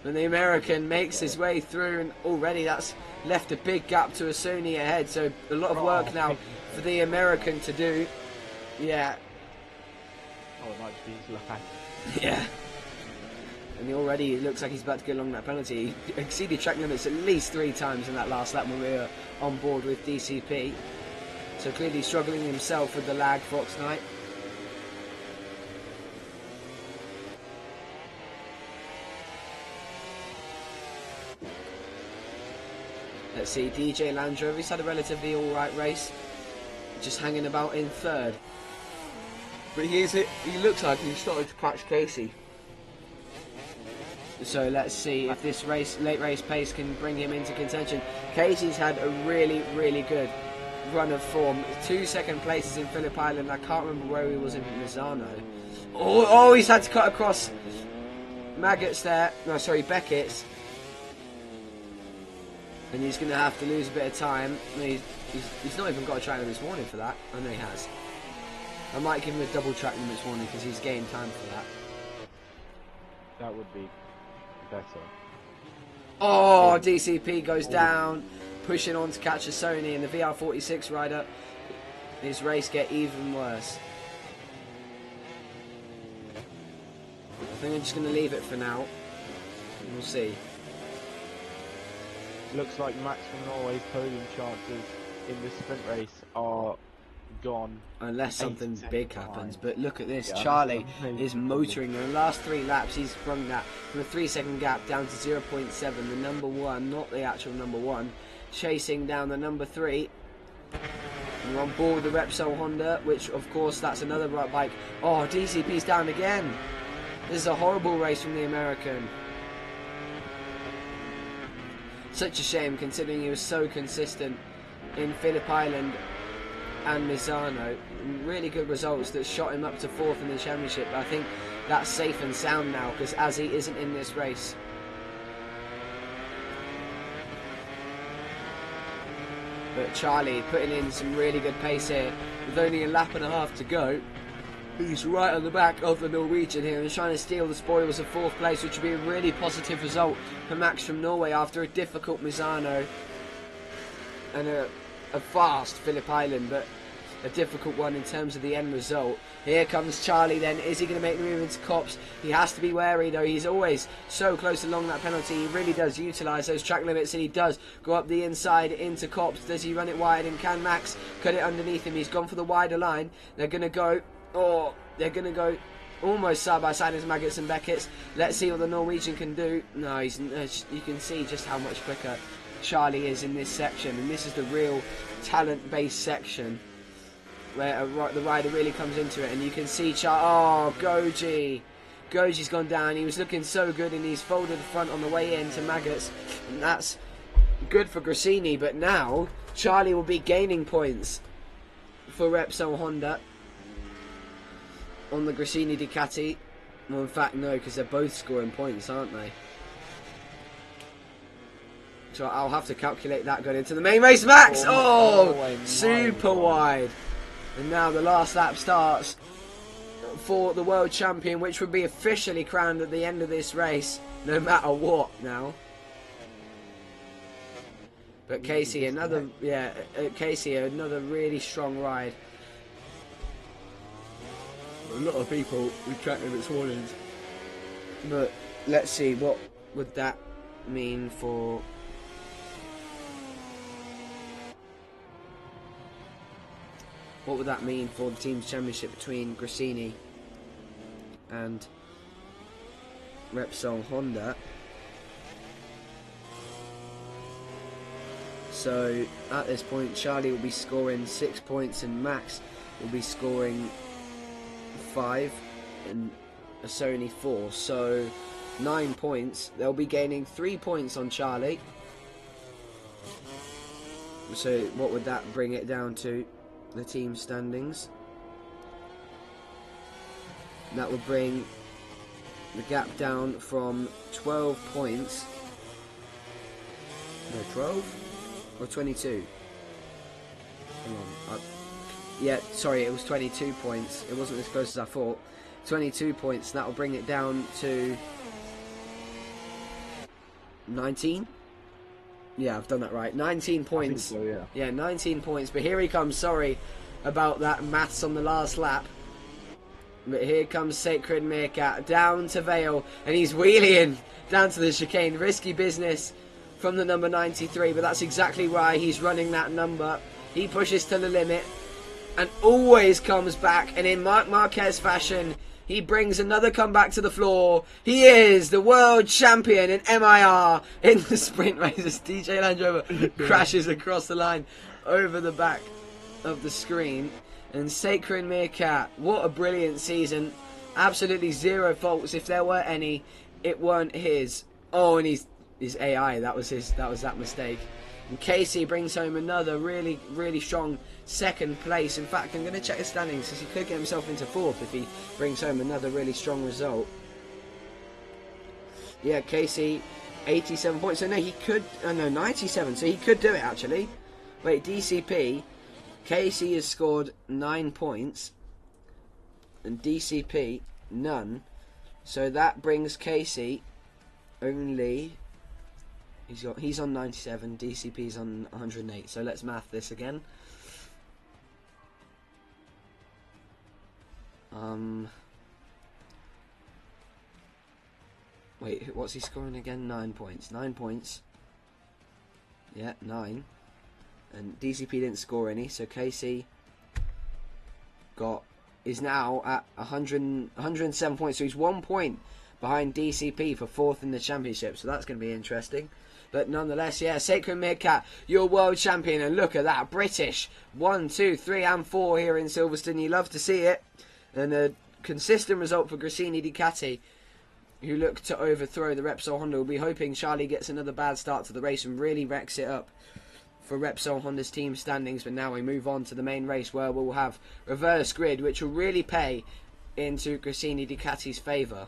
And the American makes his way through, and already that's left a big gap to a Sony ahead. So a lot of work now for the American to do. Yeah. Oh, it might be his lag. Yeah. And already it looks like he's about to go along that penalty. He exceeded track limits at least 3 times in that last lap when we were on board with DCP. So clearly struggling himself with the lag, Fox Knight. Let's see, DJ Land Rover, he's had a relatively alright race. Just hanging about in 3rd. But he looks like he's started to catch Casey. So let's see if this late race pace can bring him into contention. Casey's had a really good run of form. 2 second places in Phillip Island. I can't remember where he was in Misano. Oh, he's had to cut across Maggots there. No, sorry, Beckett's. And he's going to have to lose a bit of time. He's not even got a track limits warning for that. I know he has. I might give him a double track limits warning because he's gained time for that. That would be better. Oh, DCP goes down, pushing on to catch a Sony, and the VR46 rider his race get even worse. I think I'm just going to leave it for now. We'll see. Looks like Max from Norway's podium chances in this sprint race are gone. Unless something big behind. happens. But look at this. Yeah, Charlie that's is motoring. In the last 3 laps, he's sprung that from a 3-second gap down to 0.7. The number 1, not the actual number 1, chasing down the number 3. We're on board the Repsol Honda, which of course that's another right bike. Oh, DCP's down again. This is a horrible race from the American. Such a shame considering he was so consistent in Phillip Island and Misano. Really good results that shot him up to 4th in the championship. But I think that's safe and sound now because Azzy isn't in this race. But Charlie putting in some really good pace here with only a lap and a half to go. He's right on the back of the Norwegian here and trying to steal the spoils of 4th place, which would be a really positive result for Max from Norway after a difficult Misano and a fast Phillip Island, but a difficult one in terms of the end result. Here comes Charlie then. Is he going to make the move into Copse? He has to be wary though. He's always so close along that penalty. He really does utilise those track limits and he does go up the inside into Copse. Does he run it wide and can Max cut it underneath him? He's gone for the wider line. They're going to go... Oh, they're going to go almost side by side as Maggots and Beckett's. Let's see what the Norwegian can do. No, you can see just how much quicker Charlie is in this section. And this is the real talent-based section where the rider really comes into it. And you can see oh, Goji. Goji's gone down. He was looking so good and he's folded the front on the way in to Maggots. And that's good for Grassini. But now Charlie will be gaining points for Repsol Honda on the Grassini Ducati. Well, in fact, no, because they're both scoring points, aren't they? So I'll have to calculate that going into the main race. Max! Oh, super wide. And now the last lap starts for the world champion, which would be officially crowned at the end of this race, no matter what now. But Casey, another really strong ride. A lot of people retracting its warnings. But let's see, what would that mean for... What would that mean for the team's championship between Grassini and Repsol Honda? So at this point, Charlie will be scoring 6 points and Max will be scoring 5 and Sony 4. So 9 points. They'll be gaining 3 points on Charlie. So what would that bring it down to? The team standings. That would bring the gap down from 12 points. No, 12 or 22. Hang on. Yeah, sorry, it was 22 points. It wasn't as close as I thought. 22 points. That will bring it down to 19. Yeah, I've done that right. 19 points. I think so, yeah. Yeah, 19 points. But here he comes. Sorry about that maths on the last lap. But here comes Sacred Meerkat down to Vale. And he's wheeling down to the chicane. Risky business from the number 93. But that's exactly why he's running that number. He pushes to the limit. And always comes back. And in Marc Marquez fashion, he brings another comeback to the floor. He is the world champion in M.I.R. in the sprint races. DJ Land Rover crashes across the line over the back of the screen. And Sacred Meerkat, what a brilliant season. Absolutely zero faults. If there were any, it weren't his. Oh, and his AI. That was that mistake. And Casey brings home another really, really strong second place. In fact, I'm going to check the standings because he could get himself into 4th if he brings home another really strong result. Yeah, Casey, 87 points. So no, he could... no, 97. So he could do it, actually. Wait, DCP. Casey has scored 9 points. And DCP, none. So that brings Casey only... He's on 97, DCP's on 108. So let's math this again. Wait, what's he scoring again? 9 points. 9 points. Yeah, 9. And DCP didn't score any, so Casey is now at 107 points, so he's 1 point behind DCP for 4th in the championship, so that's going to be interesting. But nonetheless, yeah, Sacred Meerkat, you're world champion, and look at that, British, 1, 2, 3 and 4 here in Silverstone. You love to see it. And a consistent result for Gresini Ducati, who look to overthrow the Repsol Honda. We'll be hoping Charlie gets another bad start to the race and really wrecks it up for Repsol Honda's team standings. But now we move on to the main race, where we'll have reverse grid, which will really pay into Gresini Ducati's favour.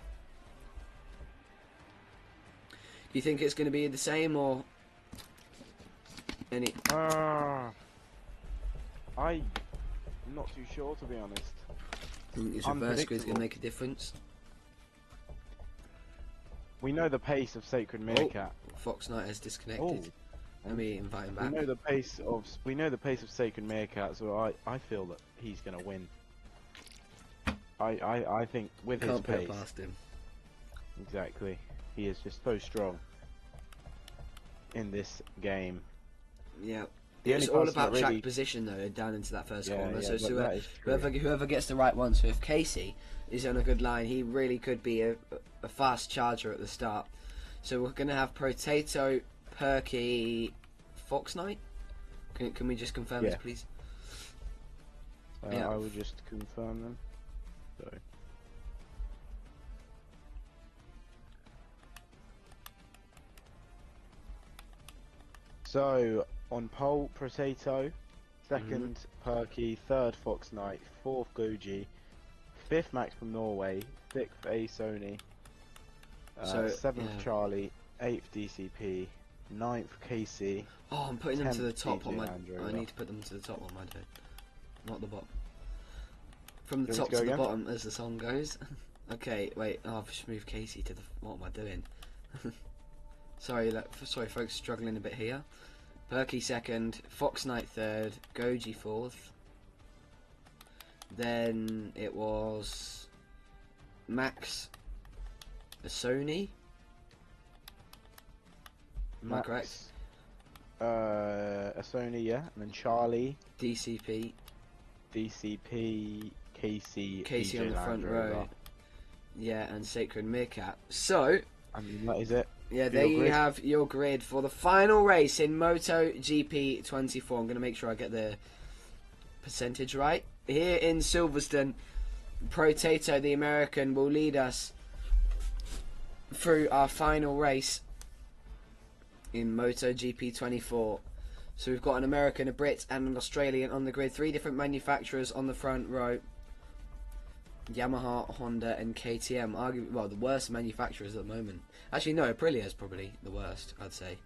Do you think it's going to be the same, or any? I'm not too sure, to be honest. Is reverse grid going to make a difference? We know the pace of Sacred Meerkat. Fox Knight has disconnected. Let me invite him back. We know the pace of Sacred Meerkat, so I feel that he's going to win. I think with his Can't put pace. it past him. Exactly. He is just so strong in this game. Yeah. The It's only all person about that track really- position though, down into that first Yeah, corner. yeah, So but that is true. whoever gets the right one. So if Casey is on a good line, he really could be a fast charger at the start. So we're going to have Potato, Perky, Fox Knight. Can we just confirm this, please? Yeah. I will just confirm them. Sorry. So on pole, Potato, second Perky, third Fox Knight, fourth Goji, fifth Max from Norway, sixth A Sony, seventh Charlie, eighth DCP, ninth Casey. Oh, I'm putting them to the top DJ on my. Andrew. I need to put them to the top on my day, not the bottom. From the You top want to me to the go again? bottom, as the song goes. Okay, wait. Oh, I've just moved Casey to the. What am I doing? Sorry, folks, struggling a bit here. Perky second, Fox Knight third, Goji fourth. Then it was Max, a Sony. Am I correct? A Sony, yeah, and then Charlie, DCP. DCP, Casey Casey DJ on the front Land Rover. row. Yeah, and Sacred Meerkat. So, I mean, that is it. yeah, For there your you grid. have your grid for the final race in MotoGP 24. I'm going to make sure I get the percentage right. Here in Silverstone, Potato, the American, will lead us through our final race in MotoGP 24. So we've got an American, a Brit, and an Australian on the grid. 3 different manufacturers on the front row. Yamaha, Honda, and KTM. Arguably, well, the worst manufacturers at the moment. Actually, no, Aprilia is probably the worst, I'd say,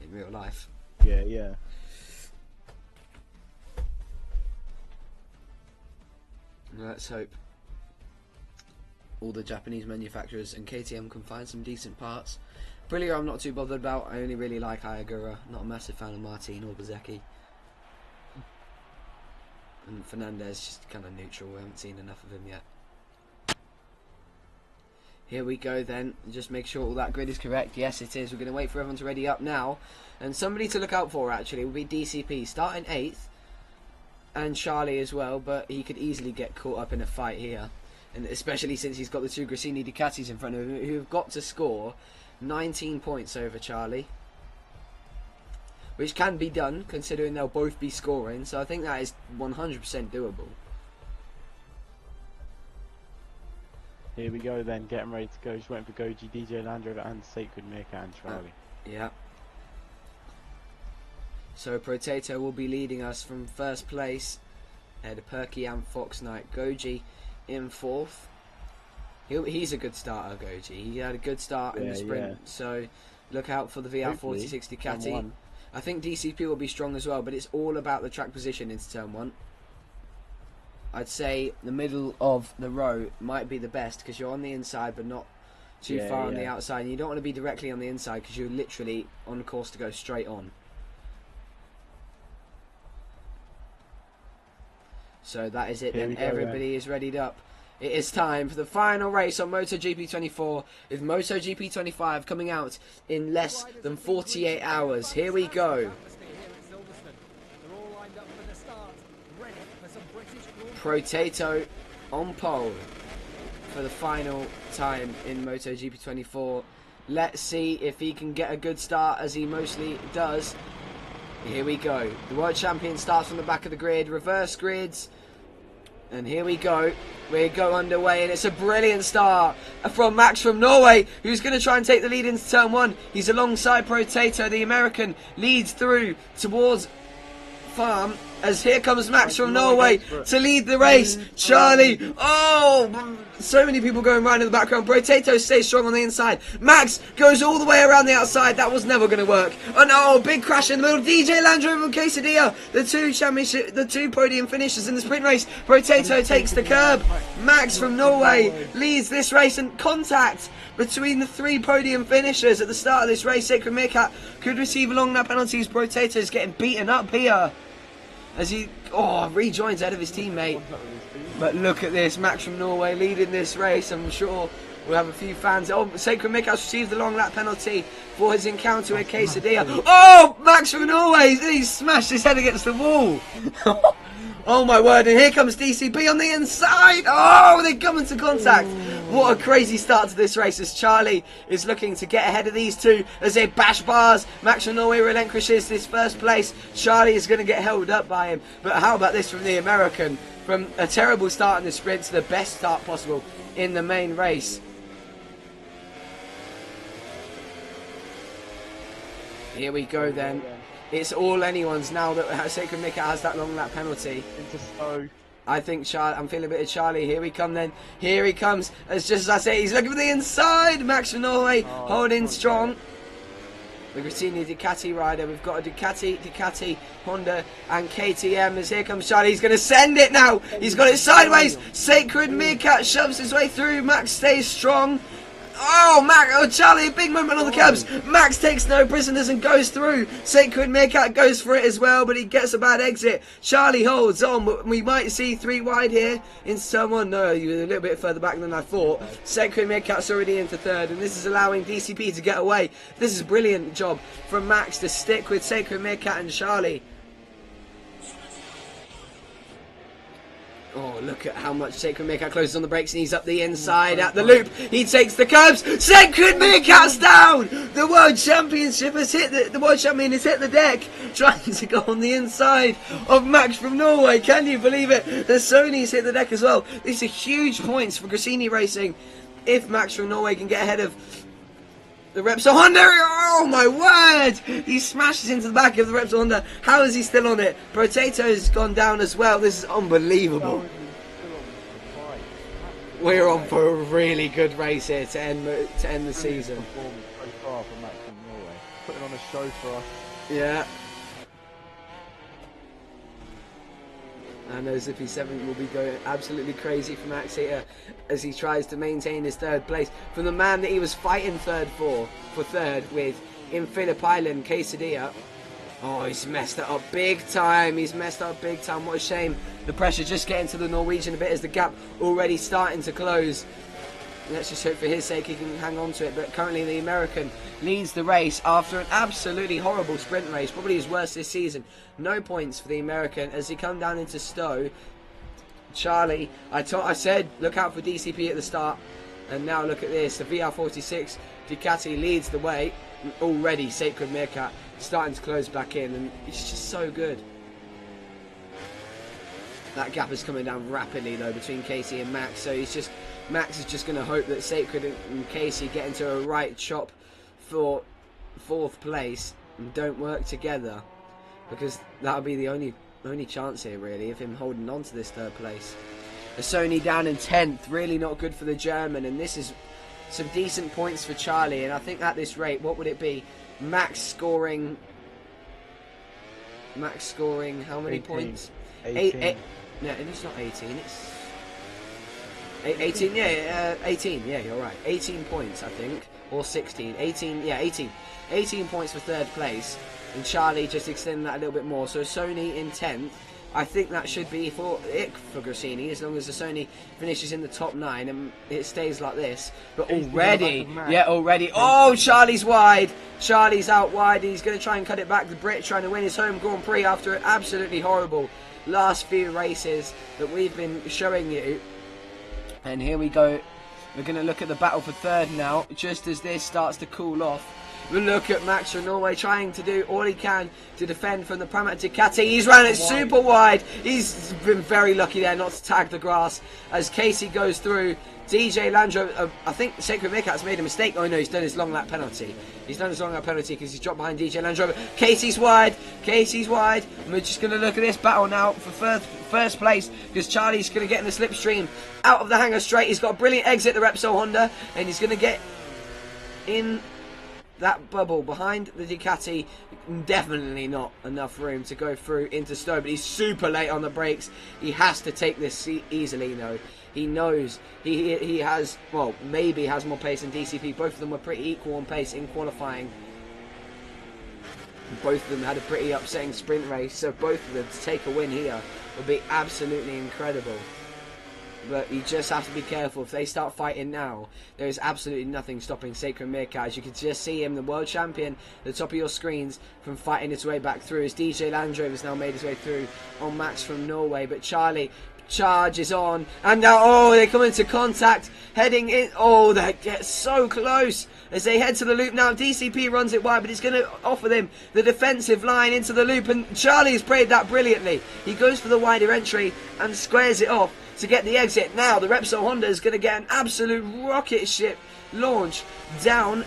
in real life. Yeah. Let's hope all the Japanese manufacturers and KTM can find some decent parts. Aprilia I'm not too bothered about. I only really like Ayagura. Not a massive fan of Martin or Bezecchi. And Fernandez just kind of neutral. We haven't seen enough of him yet. Here we go then. Just make sure all that grid is correct. Yes, it is. We're going to wait for everyone to ready up now. And somebody to look out for, actually, will be DCP. Starting 8th. And Charlie as well. But he could easily get caught up in a fight here. And especially since he's got the 2 Gresini Ducatis in front of him, who have got to score 19 points over Charlie. Which can be done, considering they'll both be scoring. So I think that is 100% doable. Here we go then, getting ready to go. Just waiting for Goji, DJ Land Rover, and Sacred Meerkat and Charlie. Yeah. So Potato will be leading us from first place. Ahead of Perky and Fox Knight. Goji in 4th. He's a good starter, Goji. He had a good start in the sprint. Yeah. So look out for the VR46 Ducati. I think DCP will be strong as well, but it's all about the track position into turn 1. I'd say the middle of the row might be the best because you're on the inside but not too far on the outside. And you don't want to be directly on the inside because you're literally on course to go straight on. So that is it Here then. we go, Everybody is readied up. It is time for the final race on MotoGP 24, with MotoGP 25 coming out in less than 48 hours. Here we go. Potato on pole for the final time in MotoGP 24. Let's see if he can get a good start, as he mostly does. Here we go. The world champion starts from the back of the grid, reverse grids. And here we go. We go underway, and it's a brilliant start from Max from Norway, who's going to try and take the lead into turn one. He's alongside Potato. The American leads through towards Farm, as here comes Max from Norway to lead the race. Charlie, oh, so many people going right in the background. Potato stays strong on the inside. Max goes all the way around the outside. That was never going to work. Oh no, big crash in the middle. DJ Land Rover and Quesadilla, the two podium finishers in the sprint race. Potato takes the curb. Max from Norway leads this race, and contact between the three podium finishers at the start of this race. Sacred Meerkat could receive a long lap penalties. Potato is getting beaten up here as he rejoins ahead of his teammate. But look at this, Max from Norway leading this race. I'm sure we'll have a few fans. Oh, Sacred Mick has received the long lap penalty for his encounter with Quesadilla. Oh, Max from Norway, he smashed his head against the wall. Oh my word, and here comes DCP on the inside. Oh, they come into contact. What a crazy start to this race, as Charlie is looking to get ahead of these two as they bash bars. Max from Norway relinquishes this first place. Charlie is going to get held up by him. But how about this from the American? From a terrible start in the sprint to the best start possible in the main race. Here we go then. It's all anyone's now that Sacred Mika has that long lap penalty. Into Stowe. I think I'm feeling a bit of Charlie. Here we come then. Here he comes. As just as I say, he's looking for the inside. Max from Norway holding strong. The Gresini Ducati rider. We've got a Ducati, Honda and KTM. As here comes Charlie. He's going to send it now. He's got it sideways. Sacred Meerkat shoves his way through. Max stays strong. Charlie, a big moment on the curbs. Max takes no prisoners and goes through. Sacred Meerkat goes for it as well, but he gets a bad exit. Charlie holds on. We might see three wide here in someone. No, he was a little bit further back than I thought. Sacred Meerkat's already into third, and this is allowing DCP to get away. This is a brilliant job from Max to stick with Sacred Meerkat and Charlie. Oh, look at how much Sacred Meerkat closes on the brakes, and he's up the inside at the loop. He takes the curbs. Sacred Meerkat's down. The world championship has hit the world champion has hit the deck, trying to go on the inside of Max from Norway. Can you believe it? The Sony's hit the deck as well. These are huge points for Gresini Racing if Max from Norway can get ahead of the Repsol Honda. Oh my word! He smashes into the back of the Repsol Honda. How is he still on it? Potato's gone down as well. This is unbelievable. We're on for a really good race here to end the season. So far from Max from Norway, putting on a show for us. Yeah. And OZP7 will be going absolutely crazy for Max here as he tries to maintain his third place from the man that he was fighting for third with in Phillip Island, Quesadilla. Oh, he's messed it up big time. What a shame. The pressure just getting to the Norwegian a bit as the gap already starting to close. Let's just hope for his sake he can hang on to it. But currently the American leads the race after an absolutely horrible sprint race. Probably his worst this season. No points for the American as he come down into Stowe. Charlie, I said look out for DCP at the start. And now look at this. The VR46 Ducati leads the way. Already Sacred Meerkat starting to close back in. And it's just so good. That gap is coming down rapidly though between Casey and Max. So Max is just going to hope that Sacred and Casey get into a right chop for fourth place and don't work together, because that'll be the only chance here really of him holding on to this third place. A Sony down in 10th, really not good for the German, and this is some decent points for Charlie. And I think at this rate, what would it be? Max scoring how many 18. Points? 18. No, it's not 18. It's 18, yeah, 18, yeah, you're right. 18 points, I think, or 16. 18, yeah, 18. 18 points for third place, and Charlie just extending that a little bit more. So Sony in 10th, I think that should be for Grassini, as long as the Sony finishes in the top 9 and it stays like this. But already, oh, Charlie's wide. Charlie's out wide. He's going to try and cut it back. The Brit trying to win his home Grand Prix after an absolutely horrible last few races that we've been showing you. And here we go. We're going to look at the battle for third now, just as this starts to cool off. We look at Max from Norway trying to do all he can to defend from the Pramac Ducati. He's ran it super wide. He's been very lucky there not to tag the grass as Casey goes through. DJ Landro, I think Sacred Meerkat's made a mistake. Oh no, he's done his long lap penalty. He's done his long lap penalty because he's dropped behind DJ Landro. Casey's wide. Casey's wide. And we're just going to look at this battle now for first place because Charlie's going to get in the slipstream out of the hangar straight. He's got a brilliant exit, the Repsol Honda, and he's going to get in that bubble behind the Ducati. Definitely not enough room to go through into Stowe, but he's super late on the brakes. He has to take this easily though. He knows he has, well, maybe has more pace than DCP. Both of them were pretty equal on pace in qualifying. Both of them had a pretty upsetting sprint race, so both of them to take a win here would be absolutely incredible. But you just have to be careful. If they start fighting now, there is absolutely nothing stopping Sacred Meerkat. As you can just see him, the world champion, at the top of your screens, from fighting his way back through. As DJ Landro has now made his way through on Max from Norway. But Charlie charges on, and now, oh, they come into contact, heading in. Oh, they get so close as they head to the loop now. DCP runs it wide, but he's going to offer them the defensive line into the loop, and Charlie's played that brilliantly. He goes for the wider entry and squares it off to get the exit. Now the Repsol Honda is going to get an absolute rocket ship launch down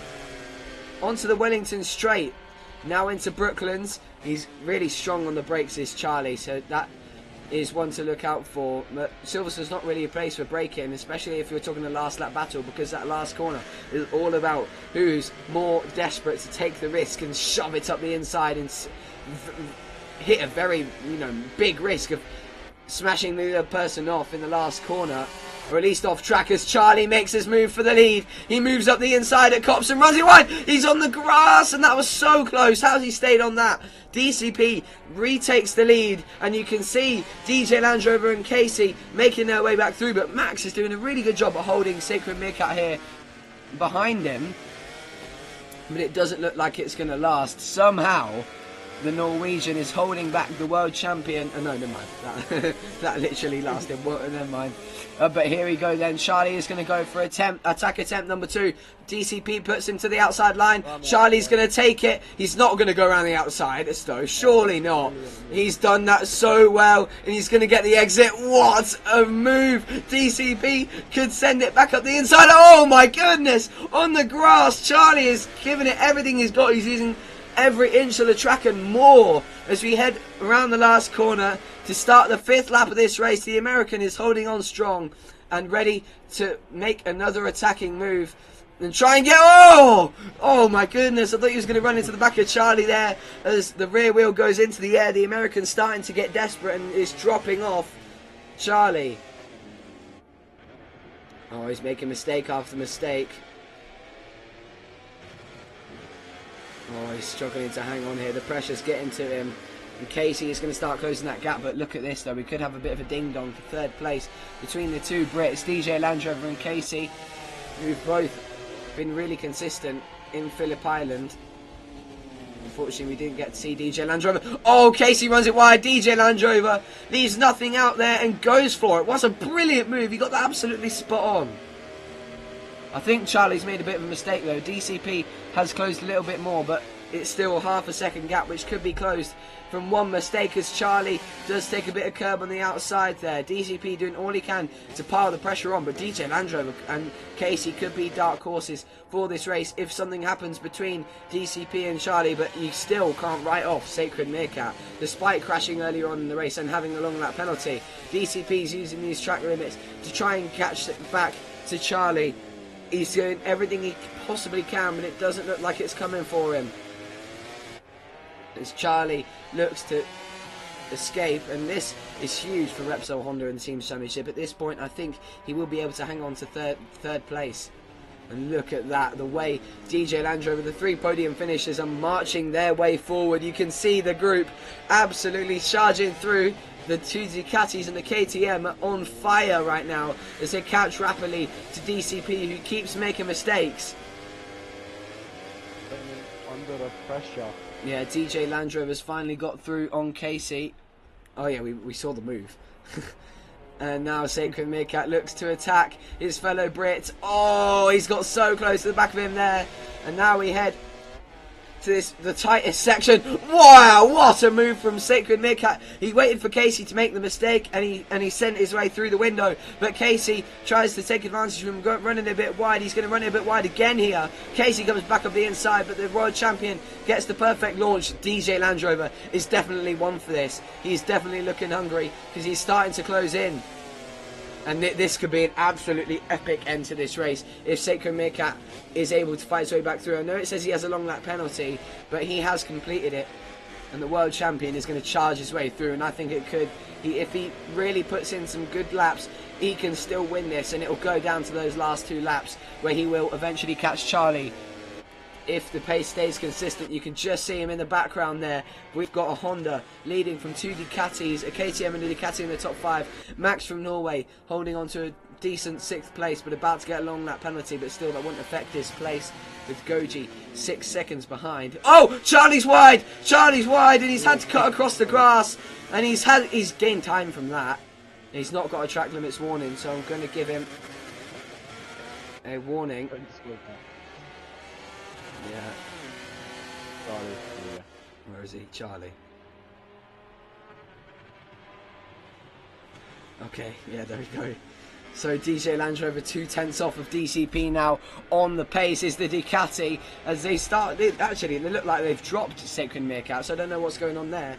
onto the Wellington Straight, now into Brooklands. He's really strong on the brakes, is Charlie, so that is one to look out for. But Silverstone's not really a place for braking, especially if you're talking the last lap battle, because that last corner is all about who's more desperate to take the risk and shove it up the inside and hit a very, big risk of smashing the other person off in the last corner, or at least off track, as Charlie makes his move for the lead. He moves up the inside at Cops and runs it wide. He's on the grass, and that was so close. How's he stayed on that? DCP retakes the lead, and you can see DJ Land Rover and Casey making their way back through, but Max is doing a really good job of holding Sacred Meerkat here behind him, but it doesn't look like it's going to last. Somehow the Norwegian is holding back the world champion. Oh, no, never mind. That literally lasted. Well, never mind. But here we go then. Charlie is going to go for attack attempt number 2. DCP puts him to the outside line. Charlie's going to take it. He's not going to go around the outside, though. Surely not. He's done that so well, and he's going to get the exit. What a move. DCP could send it back up the inside. Oh, my goodness. On the grass, Charlie is giving it everything he's got. He's using every inch of the track and more as we head around the last corner to start the 5th lap of this race. The American is holding on strong and ready to make another attacking move and try and get... Oh my goodness, I thought he was going to run into the back of Charlie there as the rear wheel goes into the air. The American's starting to get desperate and is dropping off Charlie. Oh, he's making mistake after mistake. Oh, he's struggling to hang on here. The pressure's getting to him. And Casey is going to start closing that gap. But look at this, though. We could have a bit of a ding-dong for 3rd place between the two Brits, DJ Land Rover and Casey, who've both been really consistent in Phillip Island. Unfortunately, we didn't get to see DJ Land Rover. Oh, Casey runs it wide. DJ Land Rover leaves nothing out there and goes for it. What's a brilliant move. He got that absolutely spot on. I think Charlie's made a bit of a mistake though. DCP has closed a little bit more, but it's still half a second gap, which could be closed from one mistake, as Charlie does take a bit of curb on the outside there. DCP doing all he can to pile the pressure on, but DJ Land Rover and Casey could be dark horses for this race if something happens between DCP and Charlie, but you still can't write off Sacred Meerkat, despite crashing earlier on in the race and having a long lap penalty. DCP's using these track limits to try and catch it back to Charlie. He's doing everything he possibly can, but it doesn't look like it's coming for him. As Charlie looks to escape, and this is huge for Repsol Honda and the Team Championship. At this point, I think he will be able to hang on to third place. And look at that, the way DJ Land Rover, the 3 podium finishers, are marching their way forward. You can see the group absolutely charging through. The 2 Ducatis and the KTM are on fire right now as they catch rapidly to DCP, who keeps making mistakes. Under the pressure. Yeah, DJ Land Rover's finally got through on Casey. Oh yeah, we saw the move. And now Sacred Meerkat looks to attack his fellow Brit. Oh, he's got so close to the back of him there. And now we head to the tightest section. Wow, what a move from Sacred Meerkat. He waited for Casey to make the mistake, and he sent his way through the window. But Casey tries to take advantage of him, running a bit wide. He's going to run it a bit wide again here. Casey comes back up the inside, but the world champion gets the perfect launch. DJ Land Rover is definitely one for this. He's definitely looking hungry because he's starting to close in. And this could be an absolutely epic end to this race if Sacred Meerkat is able to fight his way back through. I know it says he has a long lap penalty, but he has completed it. And the world champion is going to charge his way through. And I think it could, if he really puts in some good laps, he can still win this. And it will go down to those last 2 laps where he will eventually catch Charlie. If the pace stays consistent, you can just see him in the background there. We've got a Honda leading from 2 Ducatis, a KTM and a Ducati in the top 5. Max from Norway holding on to a decent 6th place, but about to get a long lap penalty, but still that won't affect his place with Goji 6 seconds behind. Oh, Charlie's wide! Charlie's wide, and he's had to cut across the grass, and he's gained time from that. He's not got a track limits warning, so I'm going to give him a warning. Yeah. Charlie. Yeah. Where is he? Charlie. Okay, yeah, there we go. So DJ Land Rover 2/10 off of DCP now. On the pace is the Ducati as they start. Actually, they look like they've dropped Sacred Meerkat, so I don't know what's going on there.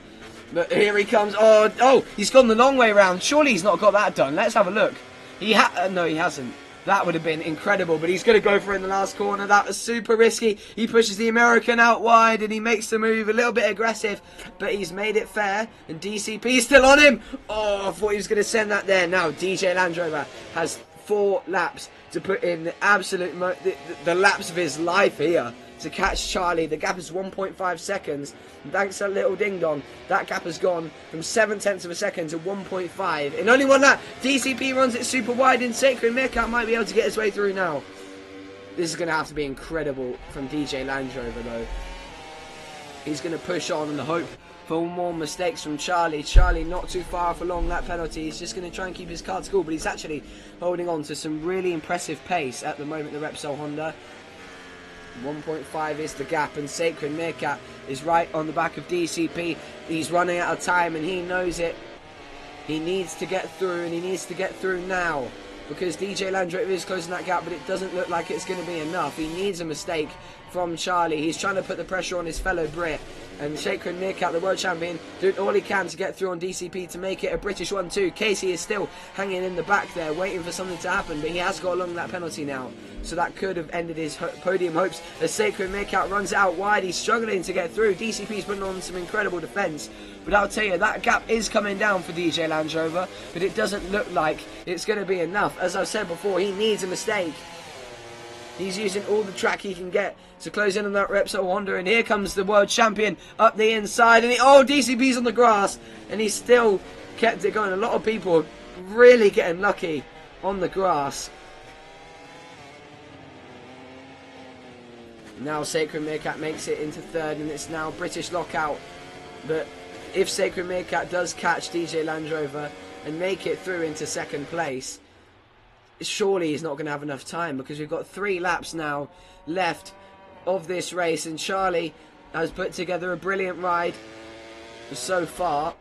But here he comes. Oh, he's gone the long way round. Surely he's not got that done. Let's have a look. No, he hasn't. That would have been incredible, but he's going to go for it in the last corner. That was super risky. He pushes the American out wide, and he makes the move a little bit aggressive, but he's made it fair, and DCP is still on him. Oh, I thought he was going to send that there. Now, DJ Land Rover has 4 laps to put in the absolute the laps of his life here to catch Charlie. The gap is 1.5 seconds. And thanks to that little ding-dong, that gap has gone from 0.7 of a second to 1.5. In only one lap, DCP runs it super wide, and Sacred Meerkat might be able to get his way through now. This is going to have to be incredible from DJ Land Rover, though. He's going to push on and hope for more mistakes from Charlie. Charlie not too far off a long lap penalty. He's just going to try and keep his car to cool, but he's actually holding on to some really impressive pace at the moment, the Repsol Honda. 1.5 is the gap, and Sacred Meerkat is right on the back of DCP. He's running out of time, and he knows it. He needs to get through, and he needs to get through now, because DJ Land Rover is closing that gap, but it doesn't look like it's going to be enough. He needs a mistake from Charlie. He's trying to put the pressure on his fellow Brit, and Sacred Meerkat, the world champion, doing all he can to get through on DCP to make it a British 1-2. Casey is still hanging in the back there, waiting for something to happen, but he has got along that penalty now, so that could have ended his podium hopes. As Sacred Meerkat runs out wide, he's struggling to get through. DCP's putting on some incredible defence, but I'll tell you, that gap is coming down for DJ Land Rover, but it doesn't look like it's going to be enough. As I've said before, he needs a mistake. He's using all the track he can get to close in on that Repsol Honda, and here comes the world champion up the inside, and DCP's on the grass, and he still kept it going. A lot of people really getting lucky on the grass. Now Sacred Meerkat makes it into 3rd, and it's now British lockout. But if Sacred Meerkat does catch DJ Land Rover and make it through into 2nd place, surely he's not going to have enough time, because we've got 3 laps now left of this race, and Charlie has put together a brilliant ride so far.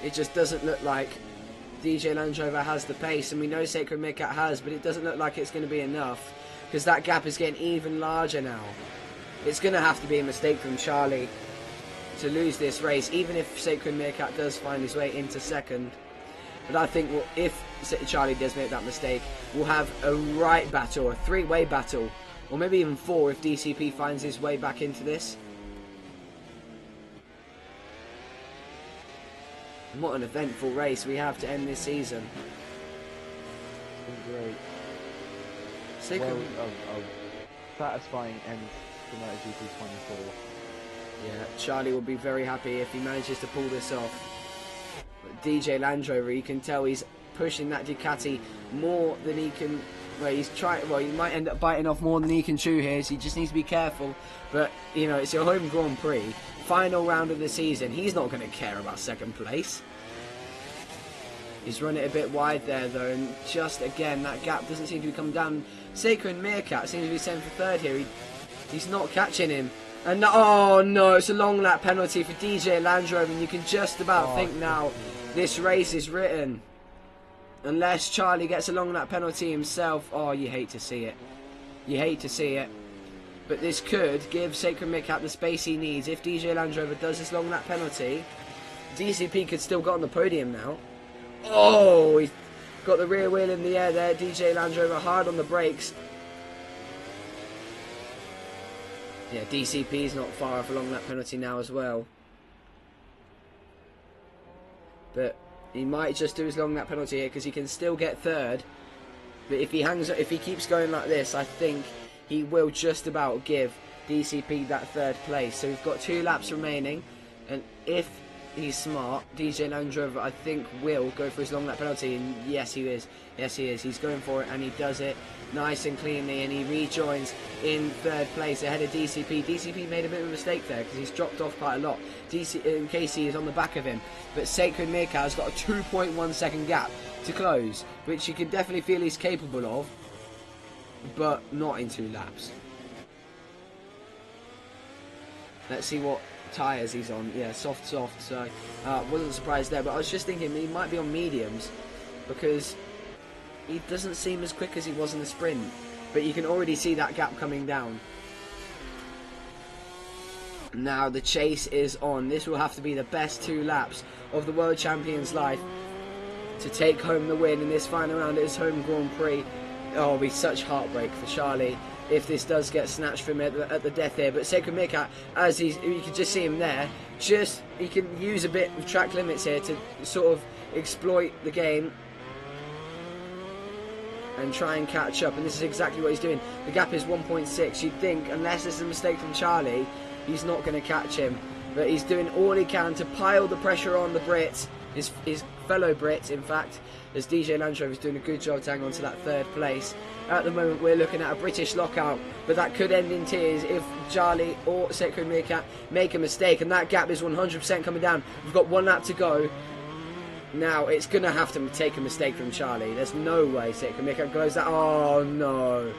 It just doesn't look like DJ Land Rover has the pace, and we know Sacred Meerkat has, but it doesn't look like it's going to be enough, because that gap is getting even larger now. It's going to have to be a mistake from Charlie to lose this race, even if Sacred Meerkat does find his way into 2nd. But I think if Charlie does make that mistake, we'll have a right battle, a 3-way battle, or maybe even 4 if DCP finds his way back into this. And what an eventful race we have to end this season. It's been great. Sacred... of satisfying end to MotoGP 24. Yeah, Charlie will be very happy if he manages to pull this off. But DJ Land Rover, you can tell he's pushing that Ducati more than he can. Well, he's trying. Well, he might end up biting off more than he can chew here, so he just needs to be careful. But you know, it's your home Grand Prix, final round of the season. He's not going to care about second place. He's run it a bit wide there though, and just again that gap doesn't seem to be coming down. Sacred Meerkat seems to be sent for third here. He's not catching him. And oh no, it's a long lap penalty for DJ Land Rover, and you can just about think now this race is written. Unless Charlie gets a long lap penalty himself. Oh, you hate to see it. You hate to see it. But this could give Sacred Meerkat the space he needs. If DJ Land Rover does this long lap penalty, DCP could still get on the podium now. Oh, he's got the rear wheel in the air there. DJ Land Rover hard on the brakes. Yeah, DCP's not far off a long lap penalty now as well. But he might just do his long lap penalty here because he can still get third. But if he keeps going like this, I think he will just about give DCP that third place. So we've got 2 laps remaining, and if he's smart, DJ Land Rover I think will go for his long lap penalty, and yes he is. Yes he is. He's going for it and he does it nice and cleanly, and he rejoins in third place ahead of DCP. DCP made a bit of a mistake there because he's dropped off quite a lot. Casey is on the back of him, but Sacred Meerkat has got a 2.1 second gap to close, which you can definitely feel he's capable of, but not in 2 laps. Let's see what tyres he's on. Yeah, soft, so wasn't surprised there, but I was just thinking he might be on mediums because he doesn't seem as quick as he was in the sprint, but you can already see that gap coming down. Now the chase is on. This will have to be the best 2 laps of the World Champion's life to take home the win in this final round at his home Grand Prix. Oh, it'll be such heartbreak for Charlie if this does get snatched from him at the death here. But Sacred Meerkat, as you can just see him there, he can use a bit of track limits here to sort of exploit the game and try and catch up, and this is exactly what he's doing. The gap is 1.6. You'd think, unless there's a mistake from Charlie, he's not going to catch him, but he's doing all he can to pile the pressure on the Brits, his fellow Brits in fact, as DJ Land Rover is doing a good job to hang on to that third place. At the moment we're looking at a British lockout, but that could end in tears if Charlie or Sacred Meerkat make a mistake, and that gap is 100% coming down. We've got 1 lap to go. Now it's going to have to take a mistake from Charlie. There's no way Sacred Meerkat close that. Oh no,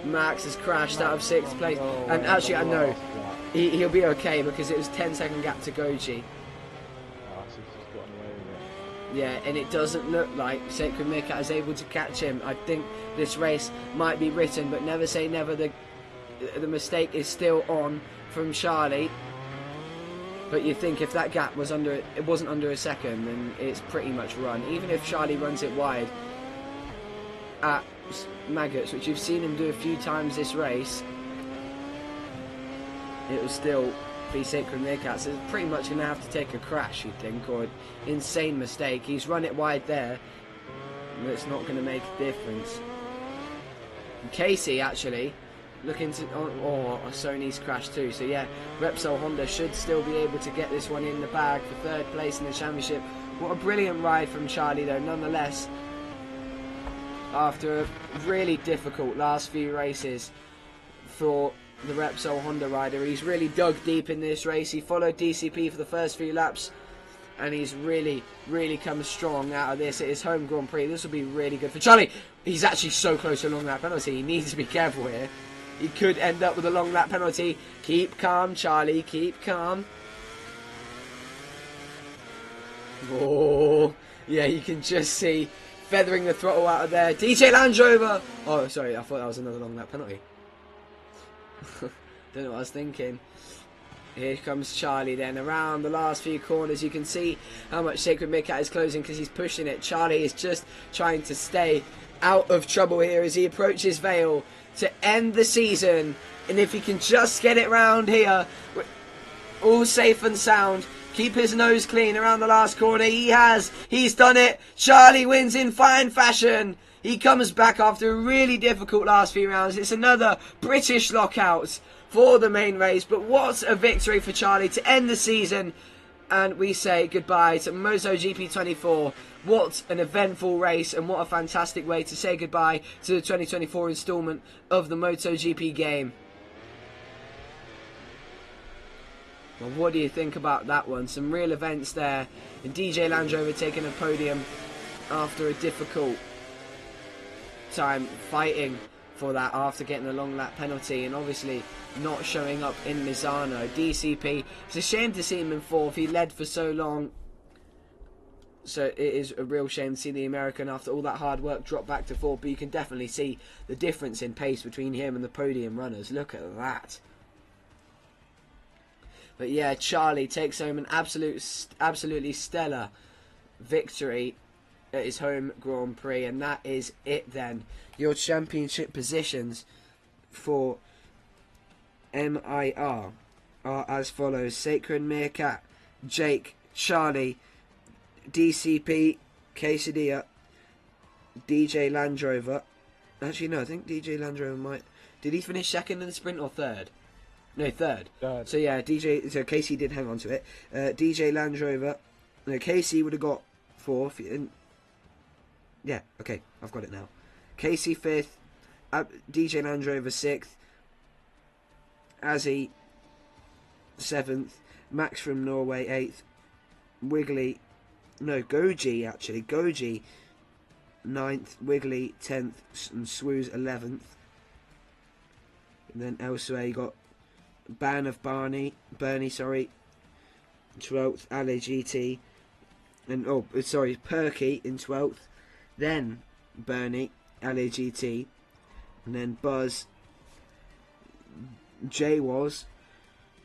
Max has crashed out of 6th place, and actually I know he'll be okay because it was 10-second gap to Goji. Yeah, and it doesn't look like Sacred Meerkat is able to catch him. I think this race might be written, but never say never. The mistake is still on from Charlie. But you think if that gap wasn't under a second, then it's pretty much run. Even if Charlie runs it wide at Maggots, which you've seen him do a few times this race, it will still be Sacred Meerkat. So it's pretty much going to have to take a crash, you'd think, or an insane mistake. He's run it wide there, but it's not going to make a difference. And Casey, actually, looking to... Oh, Sony's crashed too. So yeah, Repsol Honda should still be able to get this one in the bag for third place in the championship. What a brilliant ride from Charlie, though, nonetheless. After a really difficult last few races for the Repsol Honda rider, he's really dug deep in this race. He followed DCP for the first few laps, and he's really come strong out of this at his home Grand Prix. This will be really good for Charlie. He's actually so close to a long lap penalty. He needs to be careful here. He could end up with a long lap penalty. Keep calm, Charlie. Keep calm. Oh, yeah, you can just see feathering the throttle out of there. DJ Land Rover. Oh, sorry, I thought that was another long lap penalty. Don't know what I was thinking. Here comes Charlie then around the last few corners. You can see how much Sacred Meerkat is closing because he's pushing it. Charlie is just trying to stay out of trouble here as he approaches Vale to end the season. And if he can just get it round here, all safe and sound, keep his nose clean around the last corner. He has. He's done it. Charlie wins in fine fashion. He comes back after a really difficult last few rounds. It's another British lockout for the main race. But what a victory for Charlie to end the season. And we say goodbye to MotoGP 24. What an eventful race, and what a fantastic way to say goodbye to the 2024 instalment of the MotoGP game. Well, what do you think about that one? Some real events there. And DJ Land Rover taking a podium after a difficult time fighting for that after getting a long lap penalty, and obviously not showing up in Misano. DCP, it's a shame to see him in fourth. He led for so long, so it is a real shame to see the American after all that hard work drop back to fourth. But you can definitely see the difference in pace between him and the podium runners. Look at that. But yeah, Charlie takes home an absolutely stellar victory at his home Grand Prix, and that is it then. Your championship positions for M.I.R. are as follows: Sacred Meerkat, Jake, Charlie, DCP, Quesadilla, DJ Land Rover. Actually, no, I think DJ Land Rover might... Did he finish second in the sprint or third? No, third. So yeah, so Casey did hang on to it. DJ Land Rover. No, Casey would have got fourth. Yeah, okay, I've got it now. Casey fifth, DJ Land Rover sixth, Azzy seventh, Max from Norway eighth, Goji ninth, Wiggly 10th, and Swooz 11th. And then elsewhere you got Bernie 12th, Ale GT, and Perky in 12th, then Bernie, Ale GT, and then Buzz, J-Was,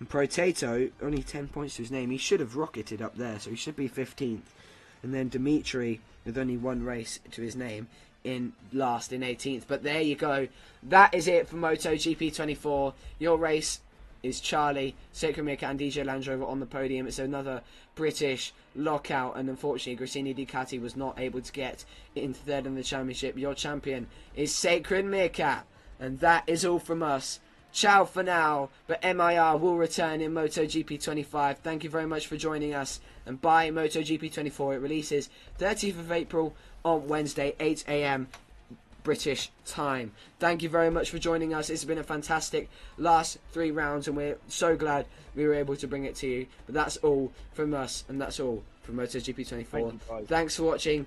and Potato, only 10 points to his name. He should have rocketed up there, so he should be 15th. And then Dimitri, with only one race to his name, in last in 18th. But there you go. That is it for MotoGP 24. Your race is Charlie, Sacred Meerkat and DJ Land Rover on the podium. It's another British lockout, and unfortunately Grassini Ducati was not able to get into third in the championship. Your champion is Sacred Meerkat, and that is all from us. Ciao for now, but M.I.R. will return in MotoGP 25. Thank you very much for joining us, and bye MotoGP 24. It releases 30th of April on Wednesday, 8 AM British time. Thank you very much for joining us. It's been a fantastic last 3 rounds, and we're so glad we were able to bring it to you. But that's all from us, and that's all from MotoGP 24. Thanks for watching.